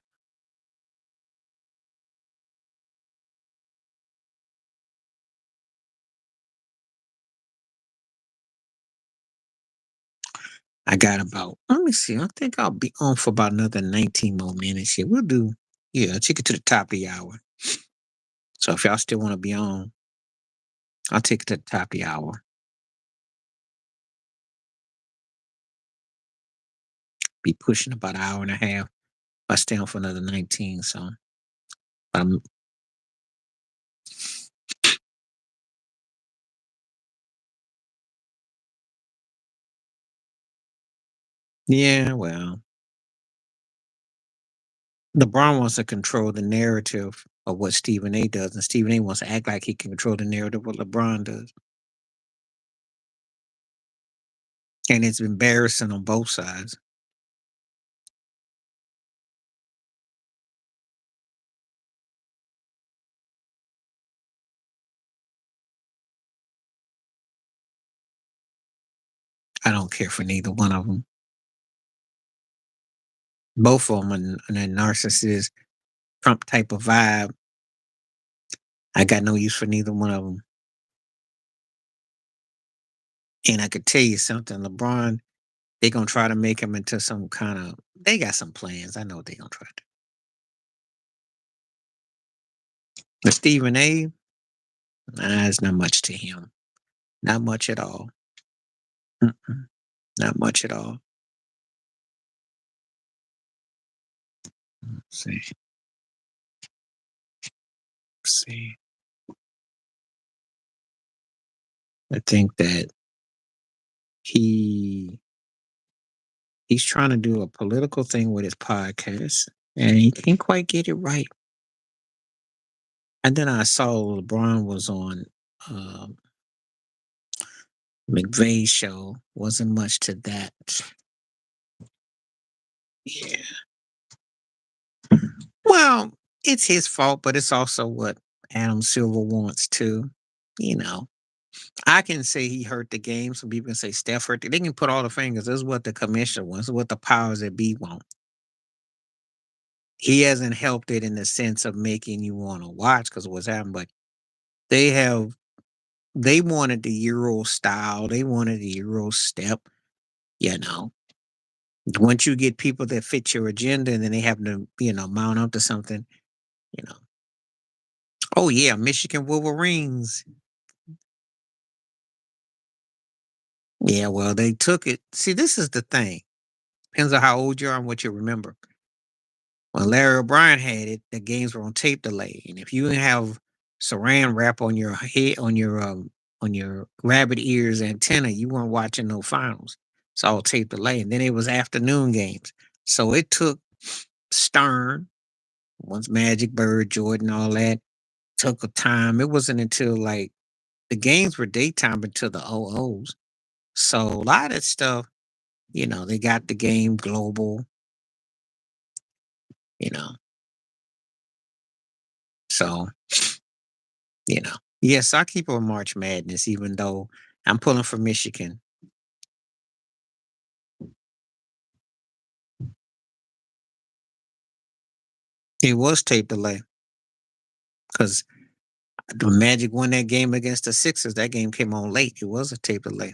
Speaker 1: I got about. Let me see. I think I'll be on for about another 19 more minutes here. We'll do. Yeah, take it to the top of the hour. So if y'all still want to be on, I'll take it to the top of the hour. Be pushing about an hour and a half. I stay on for another 19. So um, yeah. Well, LeBron wants to control the narrative of what Stephen A does, and Stephen A wants to act like he can control the narrative of what LeBron does. And it's embarrassing on both sides. I don't care for neither one of them. Both of them are a narcissist, Trump type of vibe. I got no use for neither one of them. And I could tell you something, LeBron, they gonna try to make him into some kind of. They got some plans. I know what they gonna try to do. But Stephen A, nah, it's not much to him. Not much at all. Mm-mm, not much at all. Let's see. Let's see. I think that he he's trying to do a political thing with his podcast, and he can't quite get it right. And then I saw LeBron was on um, McVay's show. Wasn't much to that. Yeah. Well, it's his fault, but it's also what Adam Silver wants too. You know, I can say he hurt the game. Some people can say Steph hurt. They can put all the fingers. This is what the commissioner wants. This is what the powers that be want. He hasn't helped it in the sense of making you want to watch because of what's happened, but they have they wanted the Euro style, they wanted the Euro step, you know. Once you get people that fit your agenda and then they have to, mount up to something, you know. Oh yeah, Michigan Wolverines. Yeah, well, they took it. See, this is the thing. Depends on how old you are and what you remember. When Larry O'Brien had it, the games were on tape delay, and if you didn't have Saran wrap on your head, on your rabbit ears antenna, you weren't watching no finals. It's all tape delay, and then it was afternoon games. So it took Stern, once Magic Bird, Jordan, all that took a time. It wasn't until like the games were daytime until the OOs. So a lot of that stuff, they got the game global, you know. So yes, I keep on March Madness, even though I'm pulling for Michigan. It was tape delay because the Magic won that game against the Sixers. That game came on late. It was a tape delay.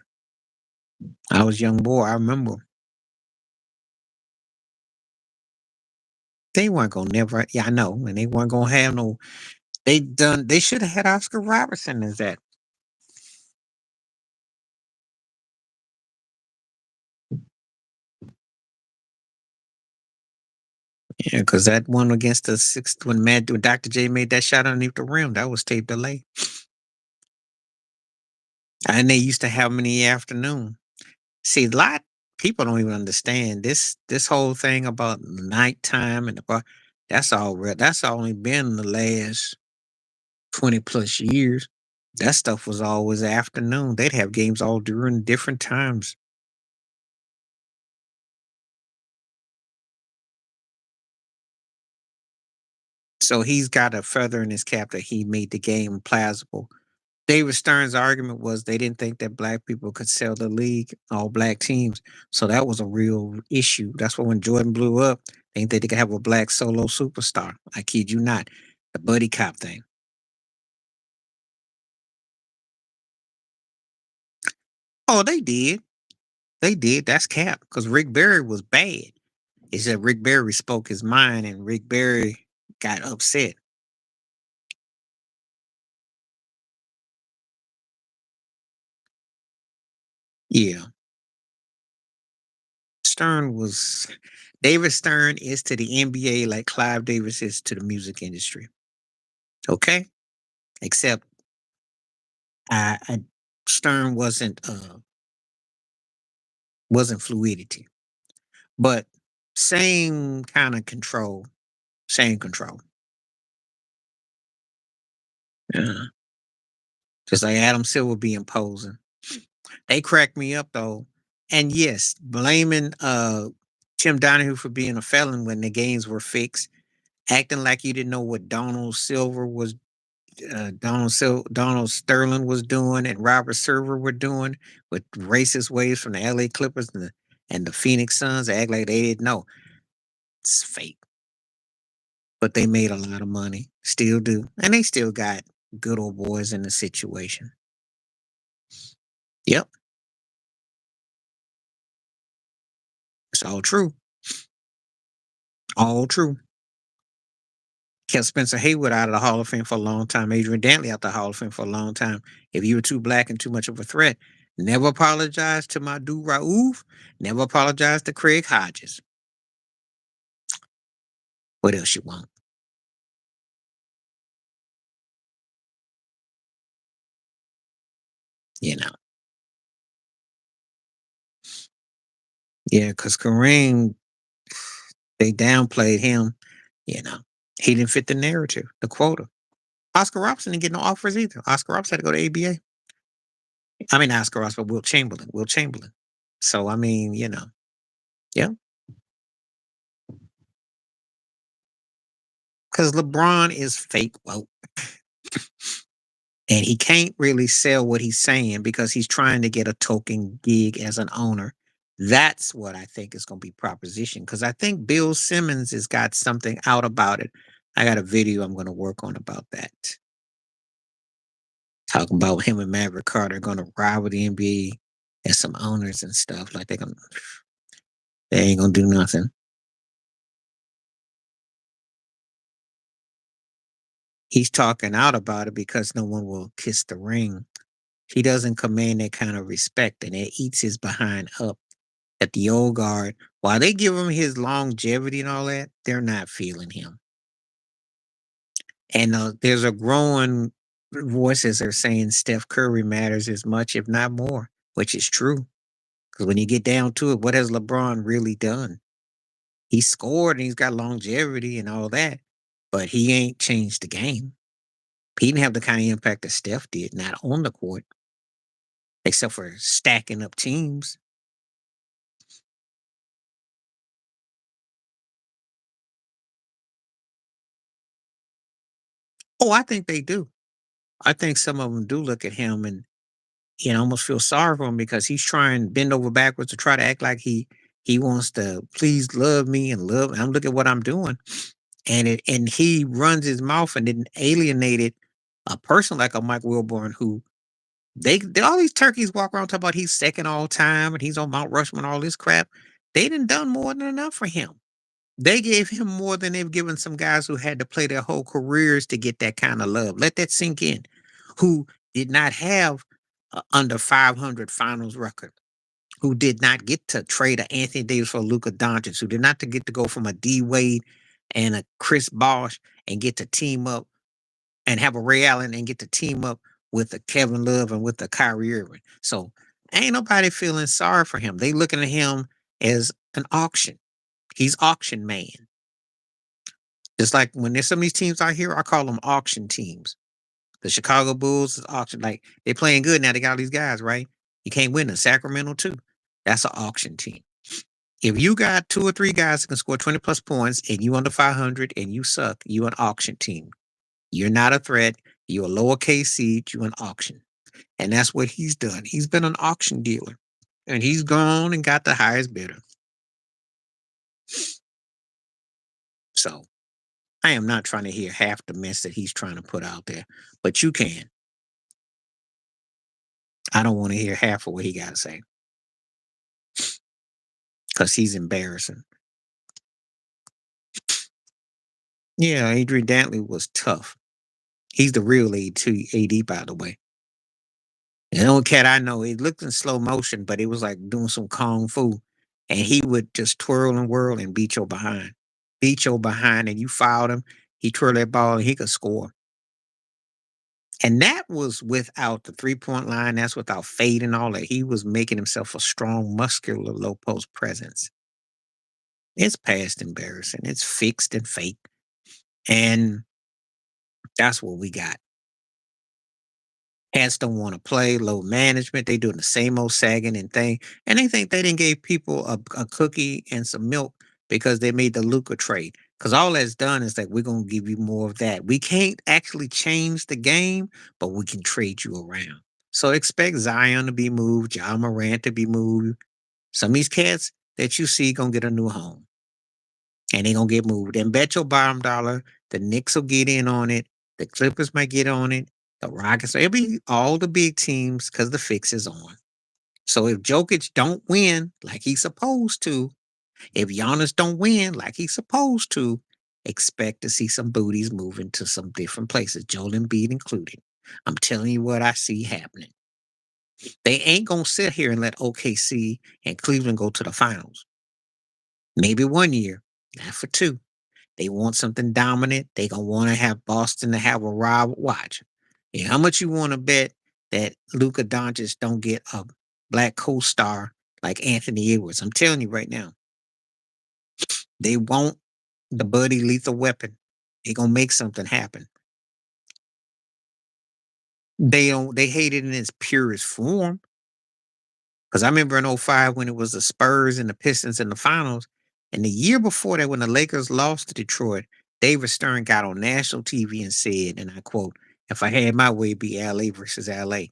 Speaker 1: I was young boy. I remember They weren't gonna never. Yeah, I know, and they weren't gonna have no. They should have had Oscar Robertson as that. Yeah, because that one against the sixth when Dr. J made that shot underneath the rim, that was tape delay. And they used to have them in the afternoon. See, a lot people don't even understand this whole thing about nighttime and the bar. That's all real. That's only been the last 20 plus years. That stuff was always afternoon. They'd have games all during different times. So he's got a feather in his cap that he made the game plausible. David Stern's argument was they didn't think that black people could sell the league, all black teams. So that was a real issue. That's why when Jordan blew up, they didn't think they could have a black solo superstar. I kid you not. The buddy cop thing. Oh, they did. They did. That's cap because Rick Barry was bad. It's that Rick Barry spoke his mind and Rick Barry got upset. Yeah. Stern was David Stern is to the NBA like Clive Davis is to the music industry. Okay? Except I Stern wasn't fluidity. But same kind of control. Same control. Yeah. Just like Adam Silver be imposing. They cracked me up though. And yes, blaming Tim Donahue for being a felon when the games were fixed, acting like you didn't know what Donald Sterling was doing and Robert Server were doing with racist waves from the LA Clippers and the Phoenix Suns. They act like they didn't know. It's fake. But they made a lot of money. Still do. And they still got good old boys in the situation. Yep. It's all true. All true. Kept Spencer Haywood out of the Hall of Fame for a long time. Adrian Dantley out the Hall of Fame for a long time. If you were too black and too much of a threat, never apologize to my dude Raouf. Never apologize to Craig Hodges. What else you want? You know. Yeah, because Kareem, they downplayed him. You know. He didn't fit the narrative, the quota. Oscar Robertson didn't get no offers either. Oscar Robertson had to go to ABA. I mean, not Oscar Robertson, but Will Chamberlain. Will Chamberlain. So, I mean, yeah. Because LeBron is fake woke. And he can't really sell what he's saying because he's trying to get a token gig as an owner. That's what I think is going to be proposition because I think Bill Simmons has got something out about it. I got a video I'm going to work on about that. Talking about him and Maverick Carter going to ride with the NBA as some owners and stuff. Like they ain't gonna do nothing. He's talking out about it because no one will kiss the ring. He doesn't command that kind of respect, and it eats his behind up. At the old guard, while they give him his longevity and all that, they're not feeling him. And there's a growing voices are saying Steph Curry matters as much, if not more, which is true. Because when you get down to it, what has LeBron really done? He scored and he's got longevity and all that, but he ain't changed the game. He didn't have the kind of impact that Steph did, not on the court, except for stacking up teams. Oh, I think they do. I think some of them do look at him and almost feel sorry for him because he's trying to bend over backwards to try to act like he wants to please love me and love. I'm look at what I'm doing, and he runs his mouth and then alienated a person like a Mike Wilborn who they all these turkeys walk around talking about he's second all time and he's on Mount Rushmore and all this crap. They didn't done more than enough for him. They gave him more than they've given some guys who had to play their whole careers to get that kind of love. Let that sink in. Who did not have a under 500 finals record, who did not get to trade a Anthony Davis for Luka Doncic, who did not to get to go from a D Wade and a Chris Bosh and get to team up and have a Ray Allen and get to team up with a Kevin Love and with a Kyrie Irving. So ain't nobody feeling sorry for him. They looking at him as an auction. He's auction man. Just like when there's some of these teams out here, I call them auction teams. The Chicago Bulls is auction. Like they playing good now. They got all these guys, right? You can't win the Sacramento too. That's an auction team. If you got two or three guys that can score 20 plus points and you under 500 and you suck, you an auction team. You're not a threat. You're a lowercase seed. You an auction. And that's what he's done. He's been an auction dealer. And he's gone and got the highest bidder. So I am not trying to hear half the mess that he's trying to put out there. But you can. I don't want to hear half of what he got to say. Because he's embarrassing. Yeah, Adrian Dantley was tough. He's the real AD, by the way. And the only cat I know, it looked in slow motion, but it was like doing some kung fu. And he would just twirl and whirl and beat your behind. Beat your behind, and you fouled him. He twirled that ball and he could score. And that was without the 3-point line. That's without fade and all that. He was making himself a strong, muscular low post presence. It's past embarrassing. It's fixed and fake. And that's what we got. Cats don't want to play, low management. They doing the same old sagging and thing. And they think they didn't give people a cookie and some milk because they made the Luca trade. Because all that's done is like, we're going to give you more of that. We can't actually change the game, but we can trade you around. So expect Zion to be moved, John Morant to be moved. Some of these cats that you see going to get a new home. And they going to get moved. And bet your bottom dollar, the Knicks will get in on it. The Clippers might get on it. The Rockets, it'll be all the big teams because the fix is on. So if Jokic don't win like he's supposed to, if Giannis don't win like he's supposed to, expect to see some booties moving to some different places, Joel Embiid included. I'm telling you what I see happening. They ain't gonna sit here and let OKC and Cleveland go to the finals. Maybe one year, not for two. They want something dominant. They gonna want to have Boston to have a Rob watch. Yeah, how much you want to bet that Luka Doncic don't get a black co-star like Anthony Edwards? I'm telling you right now, they want the Buddy Lethal Weapon. They gonna make something happen. They don't. They hate it in its purest form. Because I remember in '05 when it was the Spurs and the Pistons in the finals, and the year before that when the Lakers lost to Detroit, David Stern got on national TV and said, and I quote, "If I had my way, it'd be LA versus LA."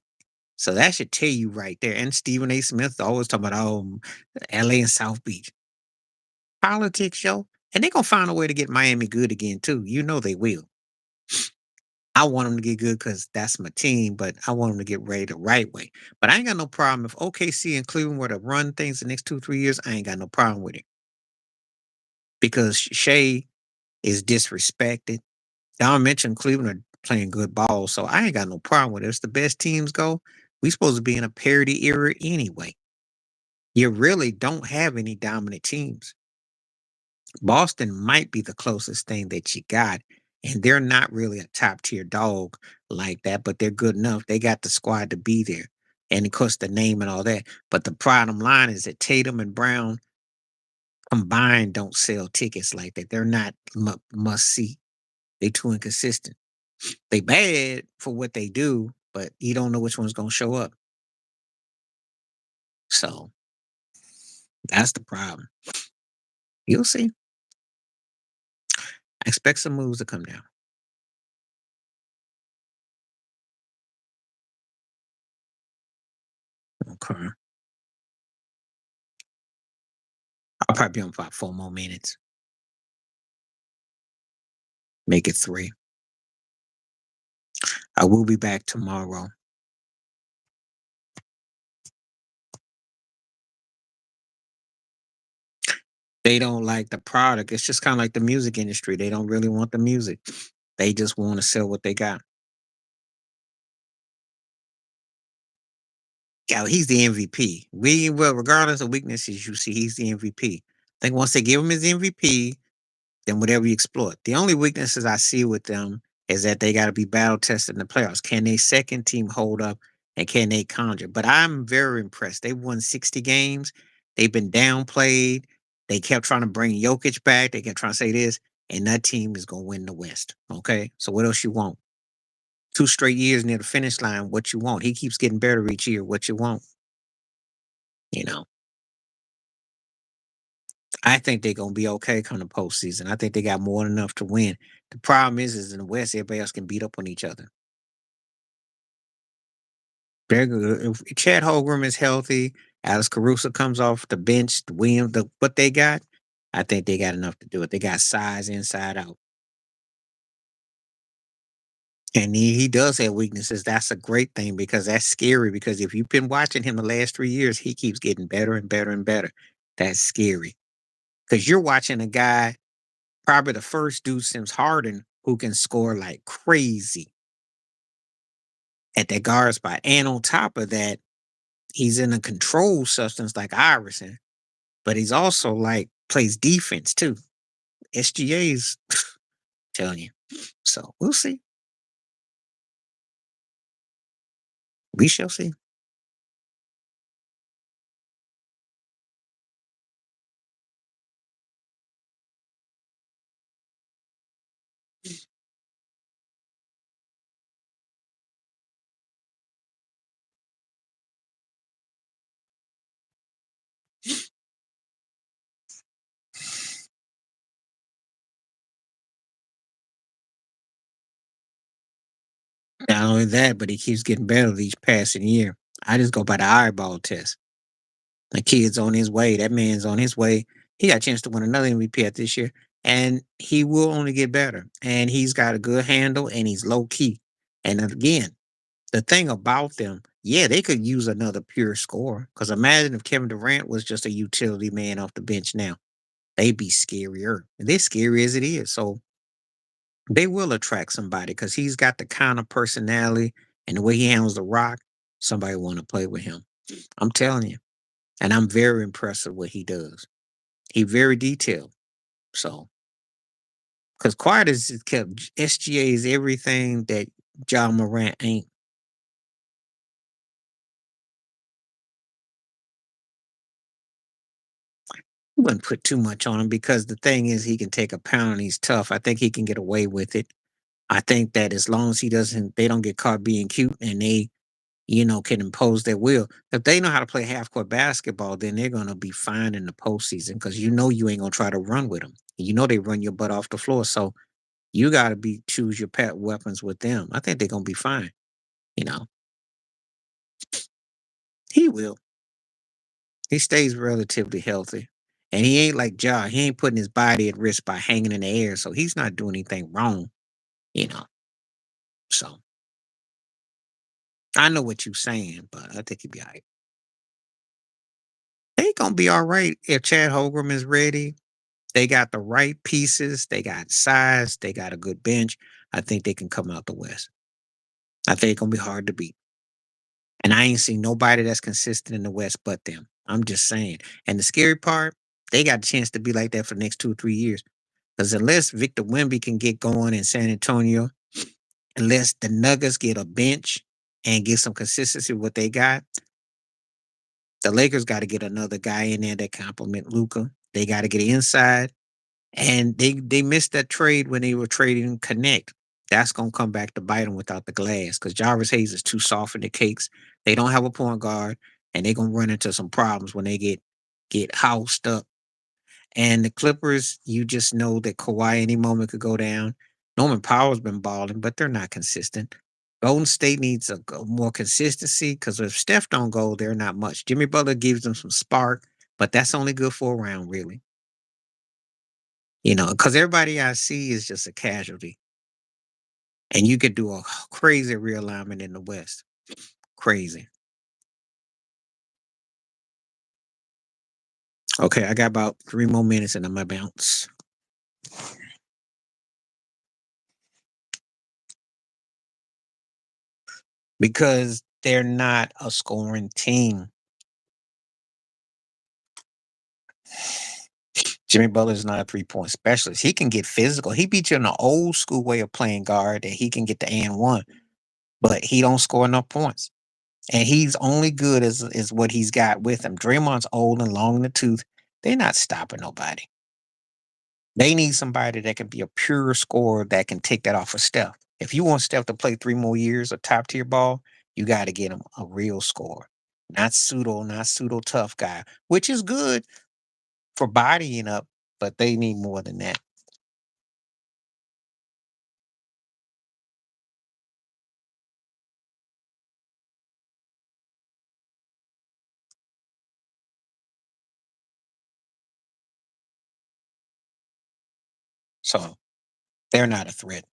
Speaker 1: So that should tell you right there. And Stephen A. Smith always talking about, oh, LA and South Beach. Politics, yo. And they're going to find a way to get Miami good again, too. You know they will. I want them to get good because that's my team, but I want them to get ready the right way. But I ain't got no problem if OKC and Cleveland were to run things the next 2, 3 years. I ain't got no problem with it because Shea is disrespected. Don mentioned Cleveland are playing good ball, so I ain't got no problem with it. If the best teams go, we supposed to be in a parity era anyway. You really don't have any dominant teams. Boston might be the closest thing that you got, and they're not really a top tier dog like that, but they're good enough. They got the squad to be there, and of course the name and all that. But the bottom line is that Tatum and Brown combined don't sell tickets like that. They're not must see. They too inconsistent. They bad for what they do, but you don't know which one's gonna show up. So that's the problem. You'll see. I expect some moves to come down. Okay. I'll probably be on for about 4 more minutes. Make it three. I will be back tomorrow. They don't like the product. It's just kind of like the music industry. They don't really want the music. They just want to sell what they got. Yeah, he's the MVP. Regardless of weaknesses you see, he's the MVP. I think once they give him his MVP, then whatever you exploit. The only weaknesses I see with them is that they got to be battle tested in the playoffs. Can they second team hold up and can they conjure? But I'm very impressed. They won 60 games. They've been downplayed. They kept trying to bring Jokic back. They kept trying to say this, and that team is going to win the West. Okay. So what else you want? 2 straight years near the finish line. What you want? He keeps getting better each year. What you want? You know, I think they're gonna be okay come the postseason. I think they got more than enough to win. The problem is in the West, everybody else can beat up on each other. They're good. If Chad Holmgren is healthy, Alex Caruso comes off the bench, the Williams, what they got, I think they got enough to do it. They got size inside out. And he does have weaknesses. That's a great thing because that's scary. Because if you've been watching him the last 3 years, he keeps getting better and better and better. That's scary. Because you're watching a guy, probably the first dude since Harden, who can score like crazy at that guard spot. And on top of that, he's in a controlled substance like Iverson, but he's also like plays defense too. SGA's telling you. So we'll see. We shall see. Not only that, but he keeps getting better each passing year. I just go by the eyeball test. The kid's on his way. That man's on his way. He got a chance to win another MVP at this year, and he will only get better. And he's got a good handle, and he's low key. And again, the thing about them, yeah, they could use another pure scorer. Because imagine if Kevin Durant was just a utility man off the bench now. They'd be scarier. And they're scary as it is. So they will attract somebody because he's got the kind of personality and the way he handles the rock. Somebody want to play with him. I'm telling you. And I'm very impressed with what he does. He very detailed. So, because quiet is kept SGA is everything that John Morant ain't. Wouldn't put too much on him because the thing is he can take a pound and he's tough. I think he can get away with it. I think that as long as they don't get caught being cute and they, can impose their will. If they know how to play half court basketball, then they're gonna be fine in the postseason because you ain't gonna try to run with them. You know they run your butt off the floor, so you got to be choose your pet weapons with them. I think they're gonna be fine. You know, he will. He stays relatively healthy. And he ain't like Ja. He ain't putting his body at risk by hanging in the air. So he's not doing anything wrong, you know. So I know what you're saying, but I think he'll be all right. They gonna be all right if Chad Holgram is ready. They got the right pieces, they got size, they got a good bench. I think they can come out the West. I think it's gonna be hard to beat. And I ain't seen nobody that's consistent in the West but them. I'm just saying. And the scary part, they got a chance to be like that for the next 2 or 3 years. Because unless Victor Wemby can get going in San Antonio, unless the Nuggets get a bench and get some consistency with what they got, the Lakers got to get another guy in there that complement Luca. They got to get inside. And they missed that trade when they were trading Connect. That's gonna come back to bite them without the glass because Jarvis Hayes is too soft in the cakes. They don't have a point guard, and they're gonna run into some problems when they get housed up. And the Clippers, you just know that Kawhi any moment could go down. Norman Powell's been balling, but they're not consistent. Golden State needs more consistency because if Steph don't go, they're not much. Jimmy Butler gives them some spark, but that's only good for a round, really. Because everybody I see is just a casualty. And you could do a crazy realignment in the West. Crazy. Okay, I got about 3 more minutes and I'm gonna bounce. Because they're not a scoring team. Jimmy Butler is not a 3-point specialist. He can get physical. He beat you in the old school way of playing guard that he can get the and one, but he don't score enough points. And he's only good as what he's got with him. Draymond's old and long in the tooth. They're not stopping nobody. They need somebody that can be a pure scorer that can take that off of Steph. If you want Steph to play 3 more years of top tier ball, you got to get him a real scorer, not pseudo tough guy, which is good for bodying up, but they need more than that. So they're not a threat.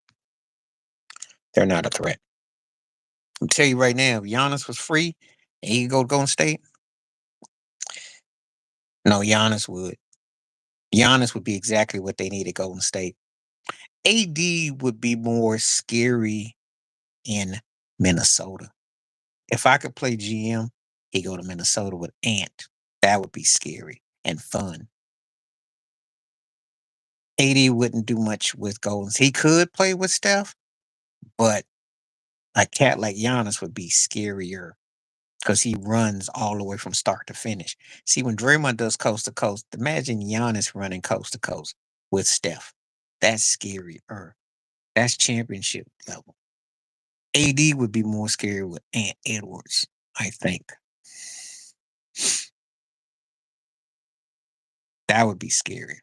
Speaker 1: They're not a threat. I'll tell you right now, if Giannis was free and he could go to Golden State, no, Giannis would. Giannis would be exactly what they need at Golden State. AD would be more scary in Minnesota. If I could play GM, he'd go to Minnesota with Ant. That would be scary and fun. AD wouldn't do much with Golden. He could play with Steph, but a cat like Giannis would be scarier because he runs all the way from start to finish. See, when Draymond does coast to coast, imagine Giannis running coast to coast with Steph. That's scarier. That's championship level. AD would be more scary with Ant Edwards, I think. That would be scary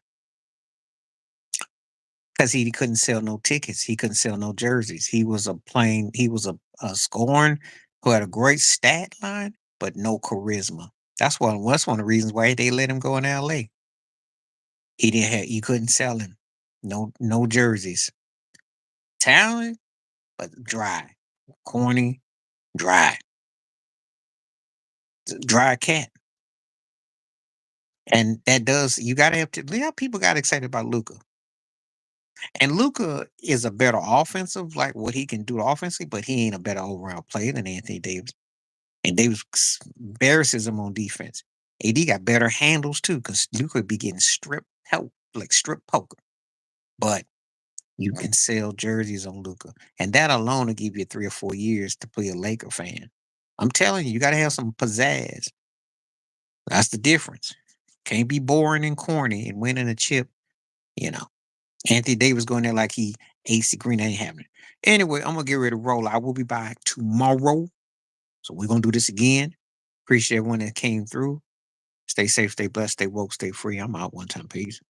Speaker 1: because he couldn't sell no tickets. He couldn't sell no jerseys. He was a scoring who had a great stat line, but no charisma. That's one of the reasons why they let him go in LA. You couldn't sell him. No jerseys. Talent, but dry. Corny, dry. Dry cat. And that does you gotta have to yeah, people got excited about Luca. And Luca is a better offensive, like what he can do offensively, but he ain't a better overall player than Anthony Davis. And Davis embarrasses him on defense. AD got better handles too, because Luca be getting stripped help, like strip poker. But you can sell jerseys on Luca. And that alone will give you 3 or 4 years to be a Laker fan. I'm telling you, you gotta have some pizzazz. That's the difference. Can't be boring and corny and winning a chip, you know. Anthony Davis going there like he AC Green ain't happening. Anyway, I'm gonna get ready to roll. I will be back tomorrow. So we're gonna do this again. Appreciate everyone that came through. Stay safe, stay blessed, stay woke, stay free. I'm out one time. Peace.